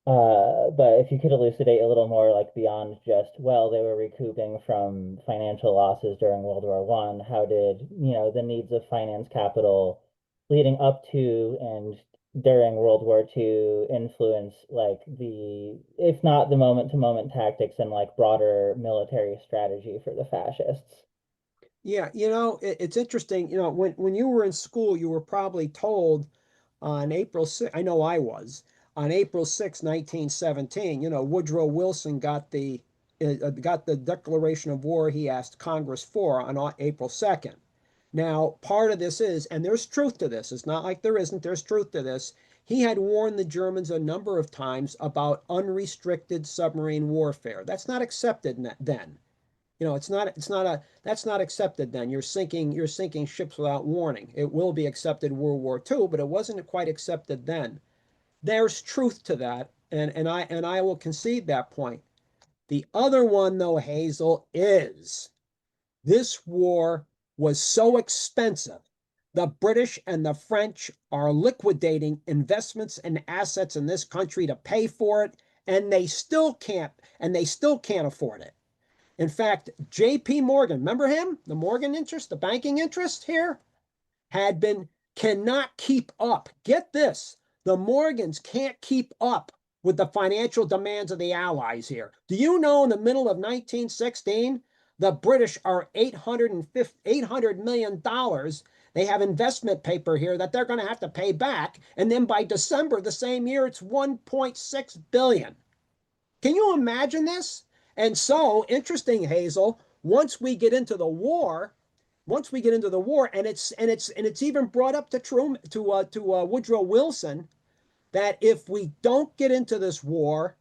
But if you could elucidate a little more, like, beyond just, well, they were recouping from financial losses during World War One, how did, the needs of finance capital leading up to and during World War II influence, like, if not the moment-to-moment tactics and, like, broader military strategy for the fascists? Yeah, it's interesting. When you were in school, you were probably told on April 6th, I know I was, on April 6th, 1917, Woodrow Wilson got the declaration of war he asked Congress for on April 2nd. Now, part of this is, and there's truth to this, it's not like there isn't, there's truth to this. He had warned the Germans a number of times about unrestricted submarine warfare. That's not accepted then. That's not accepted then. You're sinking ships without warning. It will be accepted World War II, but it wasn't quite accepted then. There's truth to that, and I will concede that point. The other one, though, Hazel, is this war was so expensive. The British and the French are liquidating investments and assets in this country to pay for it, and they still can't afford it. In fact, J.P. Morgan, remember him? The Morgan interest, the banking interest here, cannot keep up. Get this, the Morgans can't keep up with the financial demands of the Allies here. Do you know in the middle of 1916, the British are $800 million. They have investment paper here that they're going to have to pay back. And then by December the same year, it's 1.6 billion. Can you imagine this? And so, interesting, Hazel, once we get into the war, and it's even brought up to Woodrow Wilson that if we don't get into this war,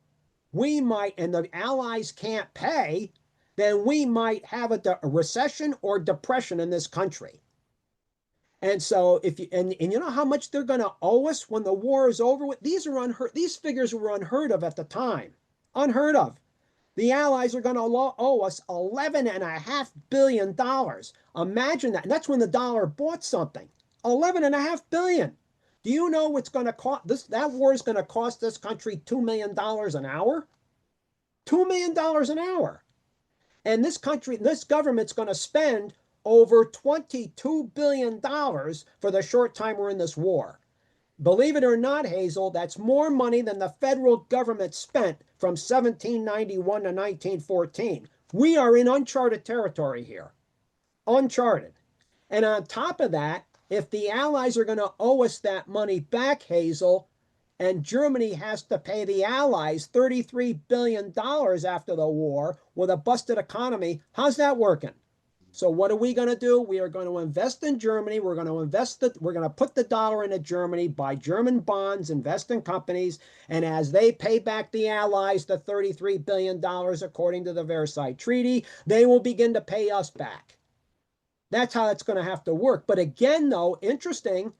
we might, and the Allies can't pay, then we might have a recession or depression in this country. And so and you know how much they're going to owe us when the war is over with? These figures were unheard of at the time. Unheard of. The Allies are going to owe us $11.5 billion. Imagine that. And that's when the dollar bought something. $11.5 billion. Do you know what's going to cost? That war is going to cost this country $2 million an hour? $2 million an hour. And this government's going to spend over $22 billion for the short time we're in this war. Believe it or not, Hazel, that's more money than the federal government spent from 1791 to 1914. We are in uncharted territory here. Uncharted. And on top of that, if the Allies are going to owe us that money back, Hazel, and Germany has to pay the Allies $33 billion after the war with a busted economy, how's that working? So what are we going to do? We are going to invest in Germany. We're going to put the dollar into Germany, buy German bonds, invest in companies, and as they pay back the Allies the $33 billion according to the Versailles Treaty, they will begin to pay us back. That's how it's going to have to work. But again, though, interesting,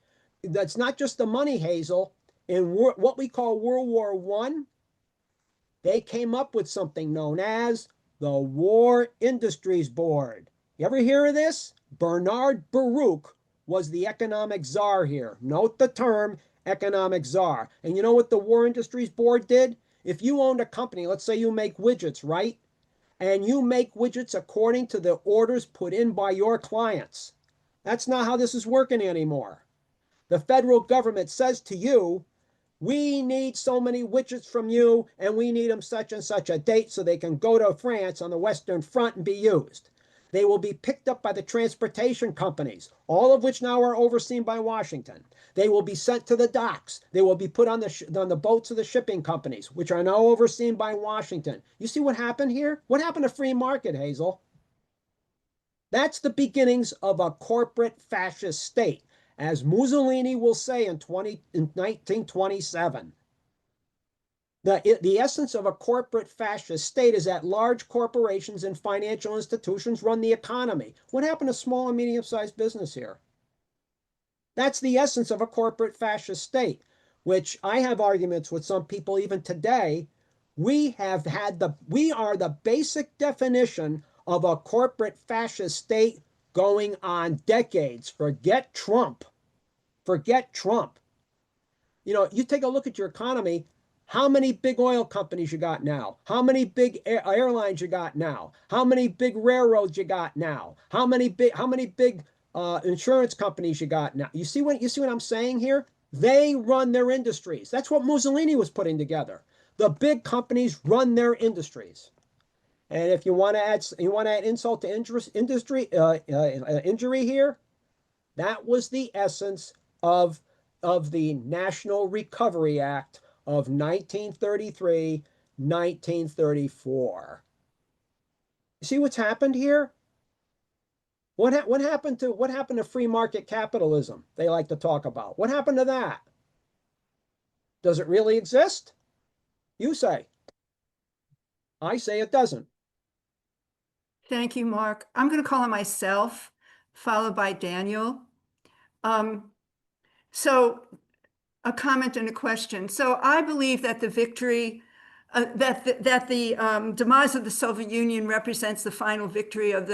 that's not just the money, Hazel. In what we call World War I, They came up with something known as the War Industries Board. You ever hear of this? Bernard Baruch was the economic czar here. Note the term economic czar. And you know what the War Industries Board did? If you owned a company, let's say you make widgets, right? And you make widgets according to the orders put in by your clients. That's not how this is working anymore. The federal government says to you, we need so many widgets from you, and we need them such and such a date so they can go to France on the Western Front and be used. They will be picked up by the transportation companies, all of which now are overseen by Washington. They will be sent to the docks. They will be put on the boats of the shipping companies, which are now overseen by Washington. You see what happened here? What happened to free market, Hazel? That's the beginnings of a corporate fascist state, as Mussolini will say in 1927. The essence of a corporate fascist state is that large corporations and financial institutions run the economy. What happened to small and medium-sized business here? That's the essence of a corporate fascist state, which I have arguments with some people even today. We are the basic definition of a corporate fascist state going on decades. Forget Trump. Forget Trump. You know, you take a look at your economy. How many big oil companies you got now? How many big airlines you got now? How many big railroads you got now? How many big insurance companies you got now? You see what I'm saying here? They run their industries. That's what Mussolini was putting together. The big companies run their industries. And if you want to add insult to injury here, that was the essence of the National Recovery Act of 1933, 1934. You see what's happened here? What happened to free market capitalism? They like to talk about. What happened to that? Does it really exist? You say. I say it doesn't. Thank you, Mark. I'm going to call on myself, followed by Daniel. So a comment and a question. So I believe that the victory, that the demise of the Soviet Union represents the final victory of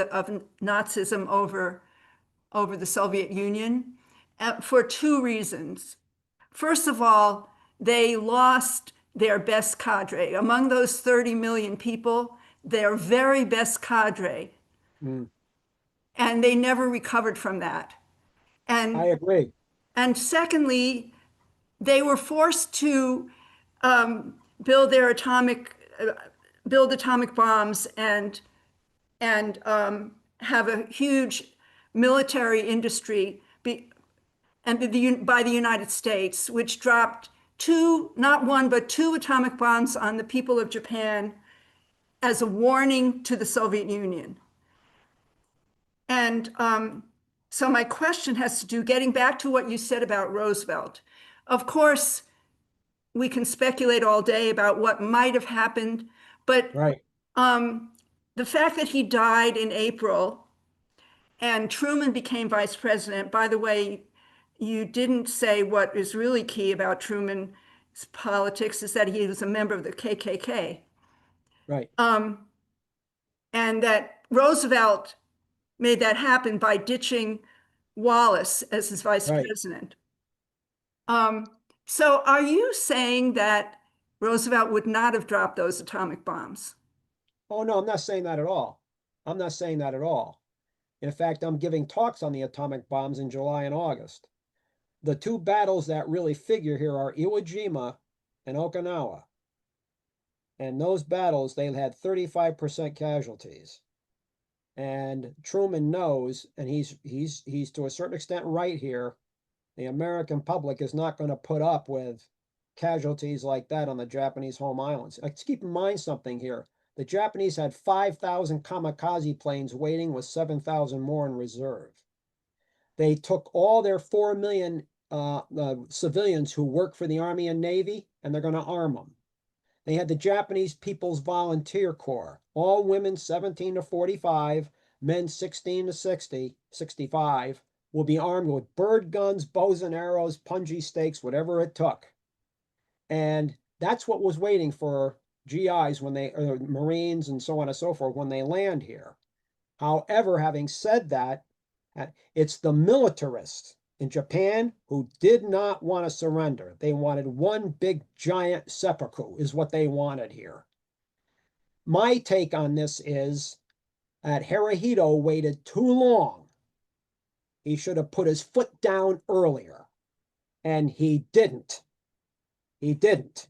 Nazism over the Soviet Union for two reasons. First of all, they lost their best cadre. Among those 30 million people, their very best cadre. And they never recovered from that. And I agree. And secondly, they were forced to build atomic bombs and have a huge military industry by the United States, which dropped not one, but two atomic bombs on the people of Japan as a warning to the Soviet Union. And so my question has to do, getting back to what you said about Roosevelt. Of course, we can speculate all day about what might have happened, but right. The fact that he died in April and Truman became vice president, by the way, you didn't say what is really key about Truman's politics is that he was a member of the KKK. Right. And that Roosevelt made that happen by ditching Wallace as his vice president. So are you saying that Roosevelt would not have dropped those atomic bombs? Oh, no, I'm not saying that at all. I'm not saying that at all. In fact, I'm giving talks on the atomic bombs in July and August. The two battles that really figure here are Iwo Jima and Okinawa. And those battles, they had 35% casualties. And Truman knows, and he's to a certain extent right here, the American public is not going to put up with casualties like that on the Japanese home islands. Let's keep in mind something here. The Japanese had 5,000 kamikaze planes waiting with 7,000 more in reserve. They took all their 4 million civilians who work for the Army and Navy, and they're going to arm them. They had the Japanese People's Volunteer Corps, all women 17 to 45, men 16 to 65, will be armed with bird guns, bows and arrows, punji stakes, whatever it took. And that's what was waiting for GIs when they, or Marines and so on and so forth, when they land here. However, having said that, it's the militarists in Japan who did not want to surrender. They wanted one big giant seppuku is what they wanted here. My take on this is that Hirohito waited too long. He should have put his foot down earlier, and he didn't. He didn't.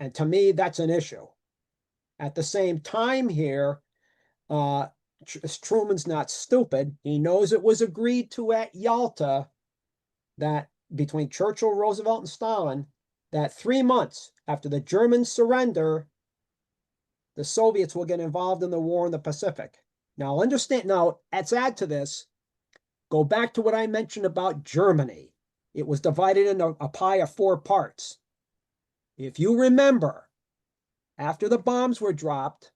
And to me, that's an issue. At the same time here, Truman's not stupid. He knows it was agreed to at Yalta that between Churchill, Roosevelt, and Stalin, that 3 months after the Germans surrender, the Soviets will get involved in the war in the Pacific. Now, understand, now, let's add to this, go back to what I mentioned about Germany. It was divided into a pie of 4 parts. If you remember, after the bombs were dropped,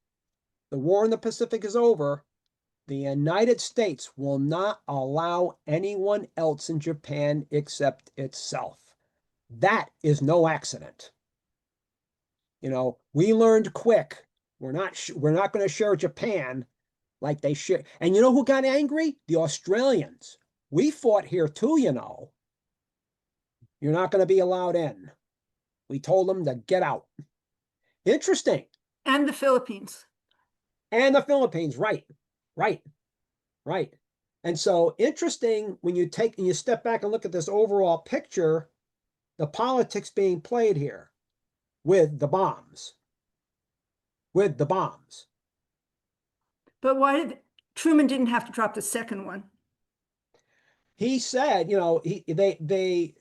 the war in the Pacific is over, the United States will not allow anyone else in Japan except itself. That is no accident. You know, we learned quick. We're not going to share Japan like they share. And you know who got angry? The Australians. We fought here too, you know. You're not going to be allowed in. We told them to get out. Interesting. And the Philippines. And the Philippines, right. And so interesting when you take and you step back and look at this overall picture, the politics being played here with the bombs. With the bombs. But why did Truman didn't have to drop the second one? He said, you know, they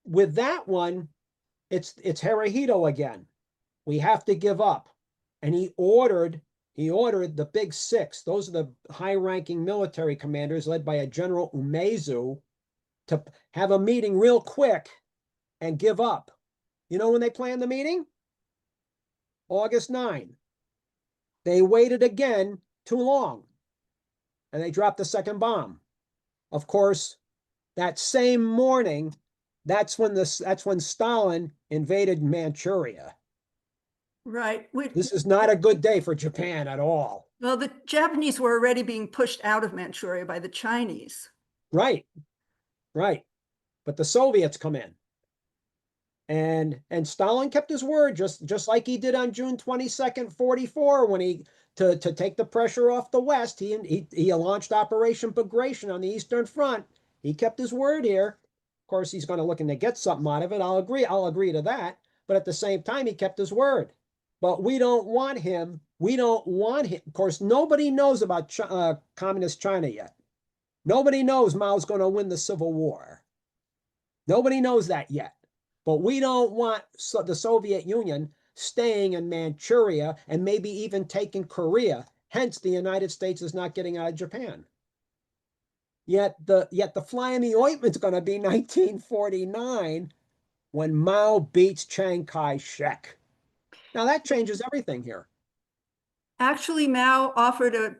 with that one, it's Hirohito again. We have to give up. And he ordered the big 6. Those are the high-ranking military commanders led by a General Umezu to have a meeting real quick and give up. You know when they planned the meeting? August 9. They waited again too long, and they dropped the second bomb. Of course, that same morning, that's when Stalin invaded Manchuria. Right. This is not a good day for Japan at all. Well, the Japanese were already being pushed out of Manchuria by the Chinese. Right. But the Soviets come in. And Stalin kept his word, just like he did on June 22nd, 44, when he to take the pressure off the West. He launched Operation Bagration on the Eastern Front. He kept his word here. Of course, he's going to looking to get something out of it. I'll agree to that. But at the same time, he kept his word. But we don't want him. Of course, nobody knows about communist China yet. Nobody knows Mao's going to win the Civil War. Nobody knows that yet. But we don't want the Soviet Union staying in Manchuria and maybe even taking Korea. Hence, the United States is not getting out of Japan. Yet the fly in the ointment is going to be 1949 when Mao beats Chiang Kai-shek. Now that changes everything here. Actually, Mao offered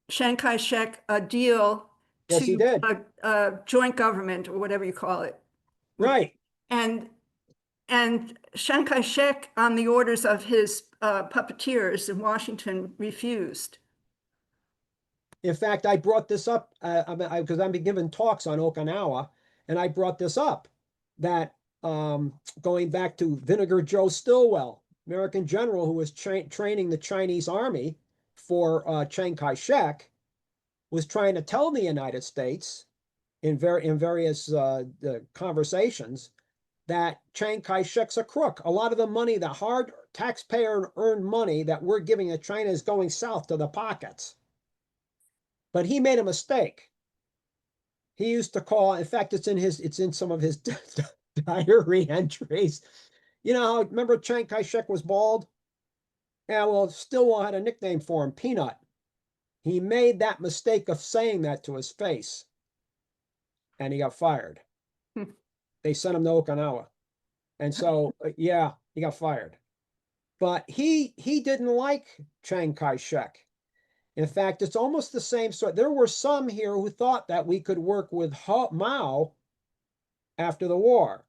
Chiang Kai-shek a deal Yes, he did. a joint government, or whatever you call it. Right. And Chiang Kai-shek, on the orders of his puppeteers in Washington, refused. In fact, I brought this up because I've been giving talks on Okinawa, and I brought this up that going back to Vinegar Joe Stilwell, American general who was training the Chinese army for Chiang Kai-shek, was trying to tell the United States in various conversations that Chiang Kai-shek's a crook. A lot of the money, the hard taxpayer-earned money that we're giving to China is going south to the pockets. But he made a mistake. He used to call, in fact, it's in some of his diary entries. You know, remember Chiang Kai-shek was bald? Yeah, well, Stilwell had a nickname for him, Peanut. He made that mistake of saying that to his face, and he got fired. They sent him to Okinawa. And so, yeah, he got fired. But he didn't like Chiang Kai-shek. In fact, it's almost the same sort. There were some here who thought that we could work with Mao after the war.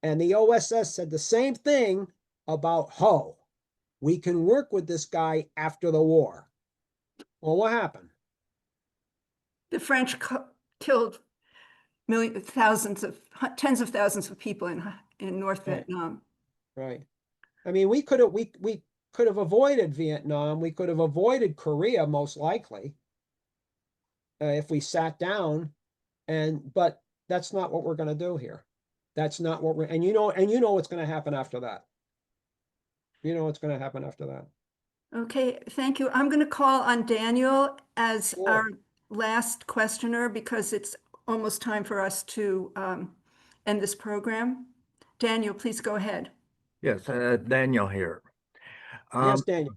And the OSS said the same thing about, oh, we can work with this guy after the war. Well, what happened? The French killed tens of thousands of people in North Right. Vietnam. Right. I mean, we could have avoided Vietnam. We could have avoided Korea, most likely, if we sat down. But that's not what we're going to do here. That's not what and you know what's going to happen after that. You know what's going to happen after that. Okay, thank you. I'm going to call on Daniel as Sure. our last questioner because it's almost time for us to end this program. Daniel, please go ahead. Yes, Daniel here. Yes, Daniel.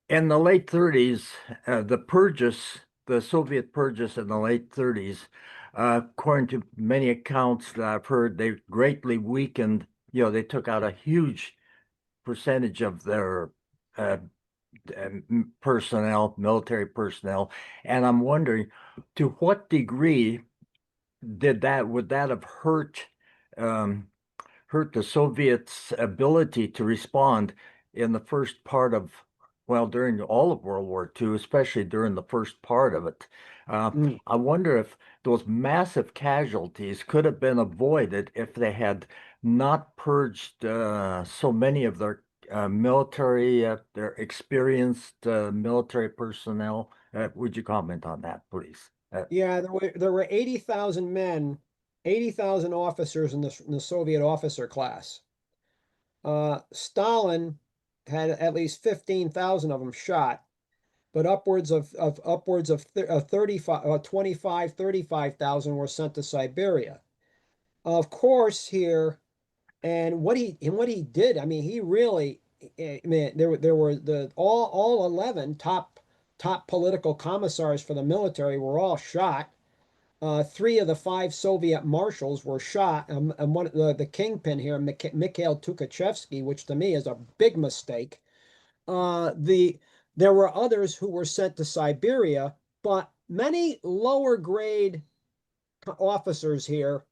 In the late 30s, the Soviet purges in the late 30s, according to many accounts that I've heard, they greatly weakened, they took out a huge percentage of their personnel, military personnel. And I'm wondering, to what degree would that have hurt the Soviets' ability to respond in the first part of, during all of World War II, especially during the first part of it. I wonder if those massive casualties could have been avoided if they had not purged so many of their their experienced military personnel. Would you comment on that, please? Yeah, there were 80,000 men, 80,000 officers in the Soviet officer class. Stalin had at least 15,000 of them shot, but upwards of 35,000 were sent to Siberia. Of course, here, and what he did, I mean, he really, I mean, there were all 11 top political commissars for the military were all shot. 3 of the 5 Soviet marshals were shot, and one the kingpin here, Mikhail Tukhachevsky, which to me is a big mistake. There were others who were sent to Siberia, but many lower grade officers here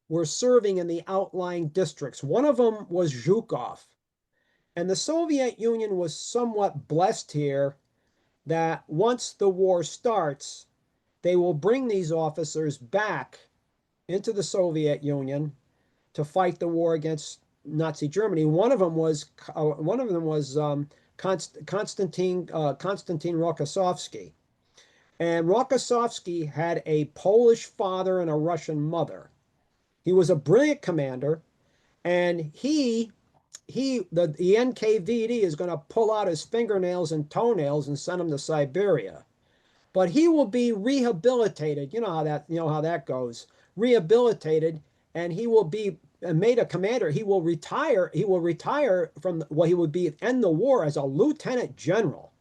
were serving in the outlying districts. One of them was Zhukov, and the Soviet Union was somewhat blessed here that once the war starts, they will bring these officers back into the Soviet Union to fight the war against Nazi Germany. One of them was Konstantin Rokossovsky, and Rokossovsky had a Polish father and a Russian mother. He was a brilliant commander, and the NKVD is going to pull out his fingernails and toenails and send him to Siberia. But he will be rehabilitated. You know how that goes. Rehabilitated, and he will be made a commander. He will retire. He will retire from he would end the war as a lieutenant general,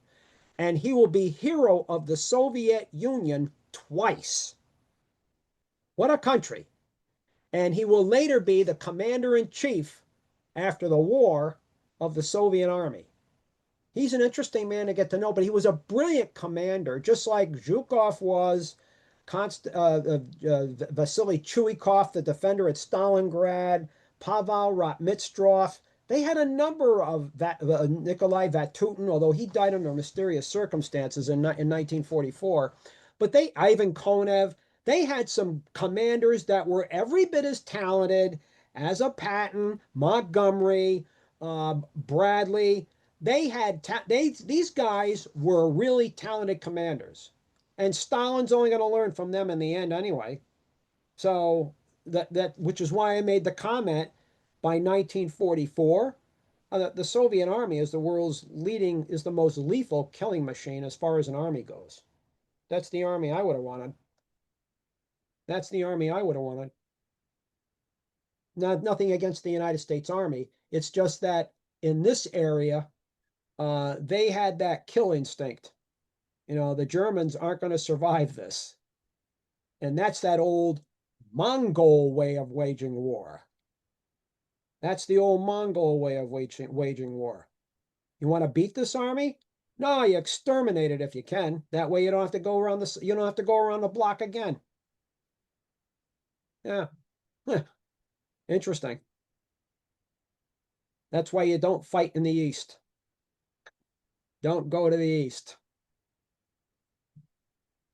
and he will be hero of the Soviet Union twice. What a country! And he will later be the commander-in-chief after the war of the Soviet Army. He's an interesting man to get to know, but he was a brilliant commander, just like Zhukov was, Vasily Chuikov, the defender at Stalingrad, Pavel Ratmitstrov. They had a number of Nikolai Vatutin, although he died under mysterious circumstances in 1944. But Ivan Konev, they had some commanders that were every bit as talented as a Patton, Montgomery, Bradley. These guys were really talented commanders, and Stalin's only going to learn from them in the end anyway. So which is why I made the comment by 1944, the Soviet Army is the most lethal killing machine as far as an army goes. That's the army I would have wanted. That's the army I would have wanted. Nothing against the United States Army. It's just that in this area, they had that kill instinct. The Germans aren't going to survive this. And that's that old Mongol way of waging war. That's the old Mongol way of waging war. You want to beat this army? No, you exterminate it if you can. That way you don't have to go around the block again. Yeah. Interesting. That's why you don't fight in the East. Don't go to the East.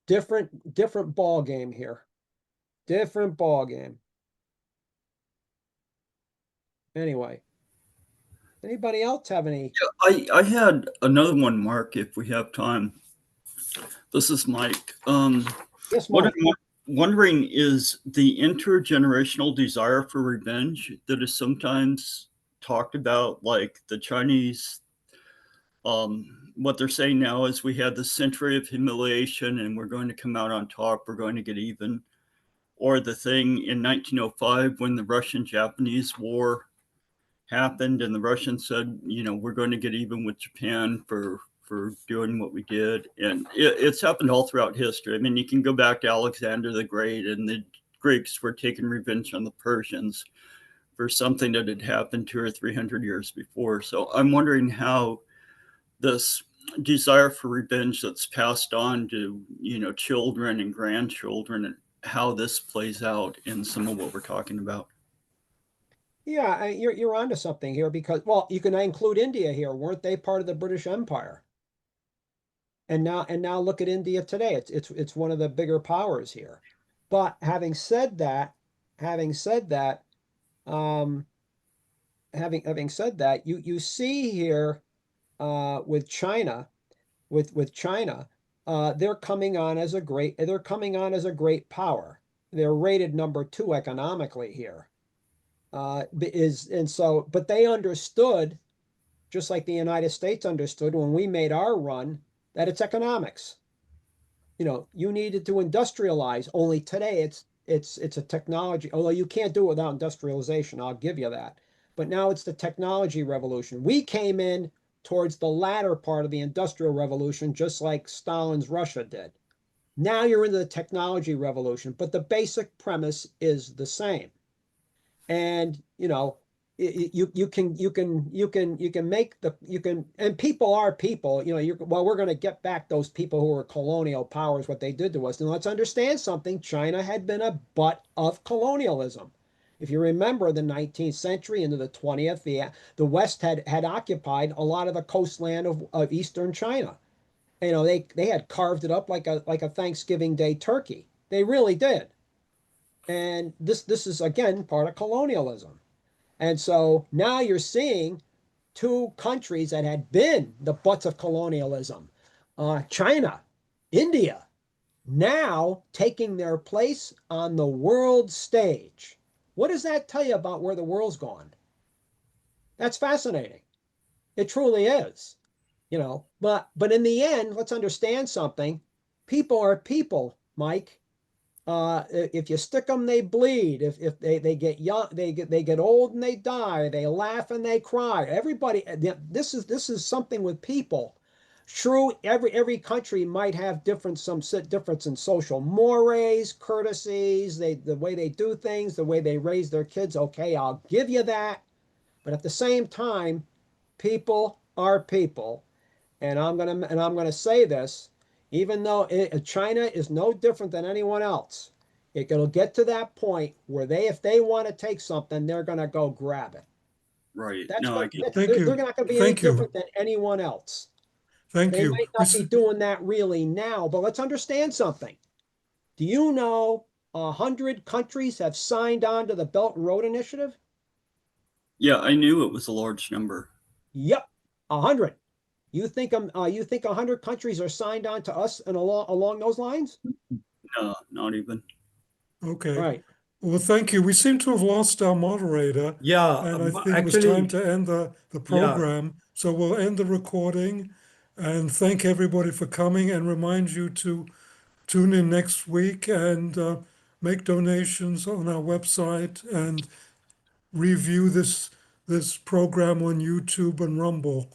Different ball game here. Different ball game. Anyway, anybody else have any? I had another one, Mark, if we have time. This is Mike. Yes, What Mike. I'm wondering is the intergenerational desire for revenge that is sometimes talked about, like the Chinese. What they're saying now is we had the century of humiliation and we're going to come out on top, we're going to get even. Or the thing in 1905 when the Russian-Japanese War happened and the Russians said, you know, we're going to get even with Japan for doing what we did. And it's happened all throughout history. I mean, you can go back to Alexander the Great, and the Greeks were taking revenge on the Persians for something that had happened 200 or 300 years before. So I'm wondering how this desire for revenge that's passed on to, you know, children and grandchildren, and how this plays out in some of what we're talking about. Yeah, you're onto something here because, well, you can include India here. Weren't they part of the British Empire? And now look at India today. It's one of the bigger powers here. But having said that, having said that, you see here with China, with China, they're coming on as a great power. They're rated number 2 economically here. But they understood, just like the United States understood when we made our run, that it's economics. You know, you needed to industrialize. Only today it's a technology, although you can't do it without industrialization, I'll give you that. But now it's the technology revolution. We came in towards the latter part of the industrial revolution, just like Stalin's Russia did. Now you're into the technology revolution, but the basic premise is the same. And you know, you can make the and people are people. You know, well, we're going to get back those people who were colonial powers, what they did to us. And let's understand something: China had been a butt of colonialism. If you remember the 19th century into the 20th, the West had occupied a lot of the coastland of eastern China. You know, they had carved it up like a Thanksgiving Day turkey. They really did. And this is again part of colonialism. And so now you're seeing 2 countries that had been the butts of colonialism, China, India, now taking their place on the world stage. What does that tell you about where the world's gone? That's fascinating. It truly is, you know. But in the end, let's understand something. People are people, Mike. If you stick them, they bleed. If they get young, they get old and they die. They laugh and they cry. Everybody, this is something with people. True, every country might have difference in social mores, courtesies, the way they do things, the way they raise their kids. Okay, I'll give you that. But at the same time, people are people, and I'm gonna say this. Even though China is no different than anyone else, it'll get to that point where if they want to take something, they're going to go grab it. Right. That's No, what, I get they're not going to be any different than anyone else. They might not be doing that really now, but let's understand something. Do you know 100 countries have signed on to the Belt and Road Initiative? Yeah, I knew it was a large number. Yep, 100. You think 100 countries are signed on to us and along those lines? No, not even. Okay. Right. Well, thank you. We seem to have lost our moderator. Yeah, And I think actually, it was time to end the program. Yeah. So we'll end the recording and thank everybody for coming and remind you to tune in next week and make donations on our website and review this program on YouTube and Rumble.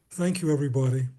Thank you, everybody.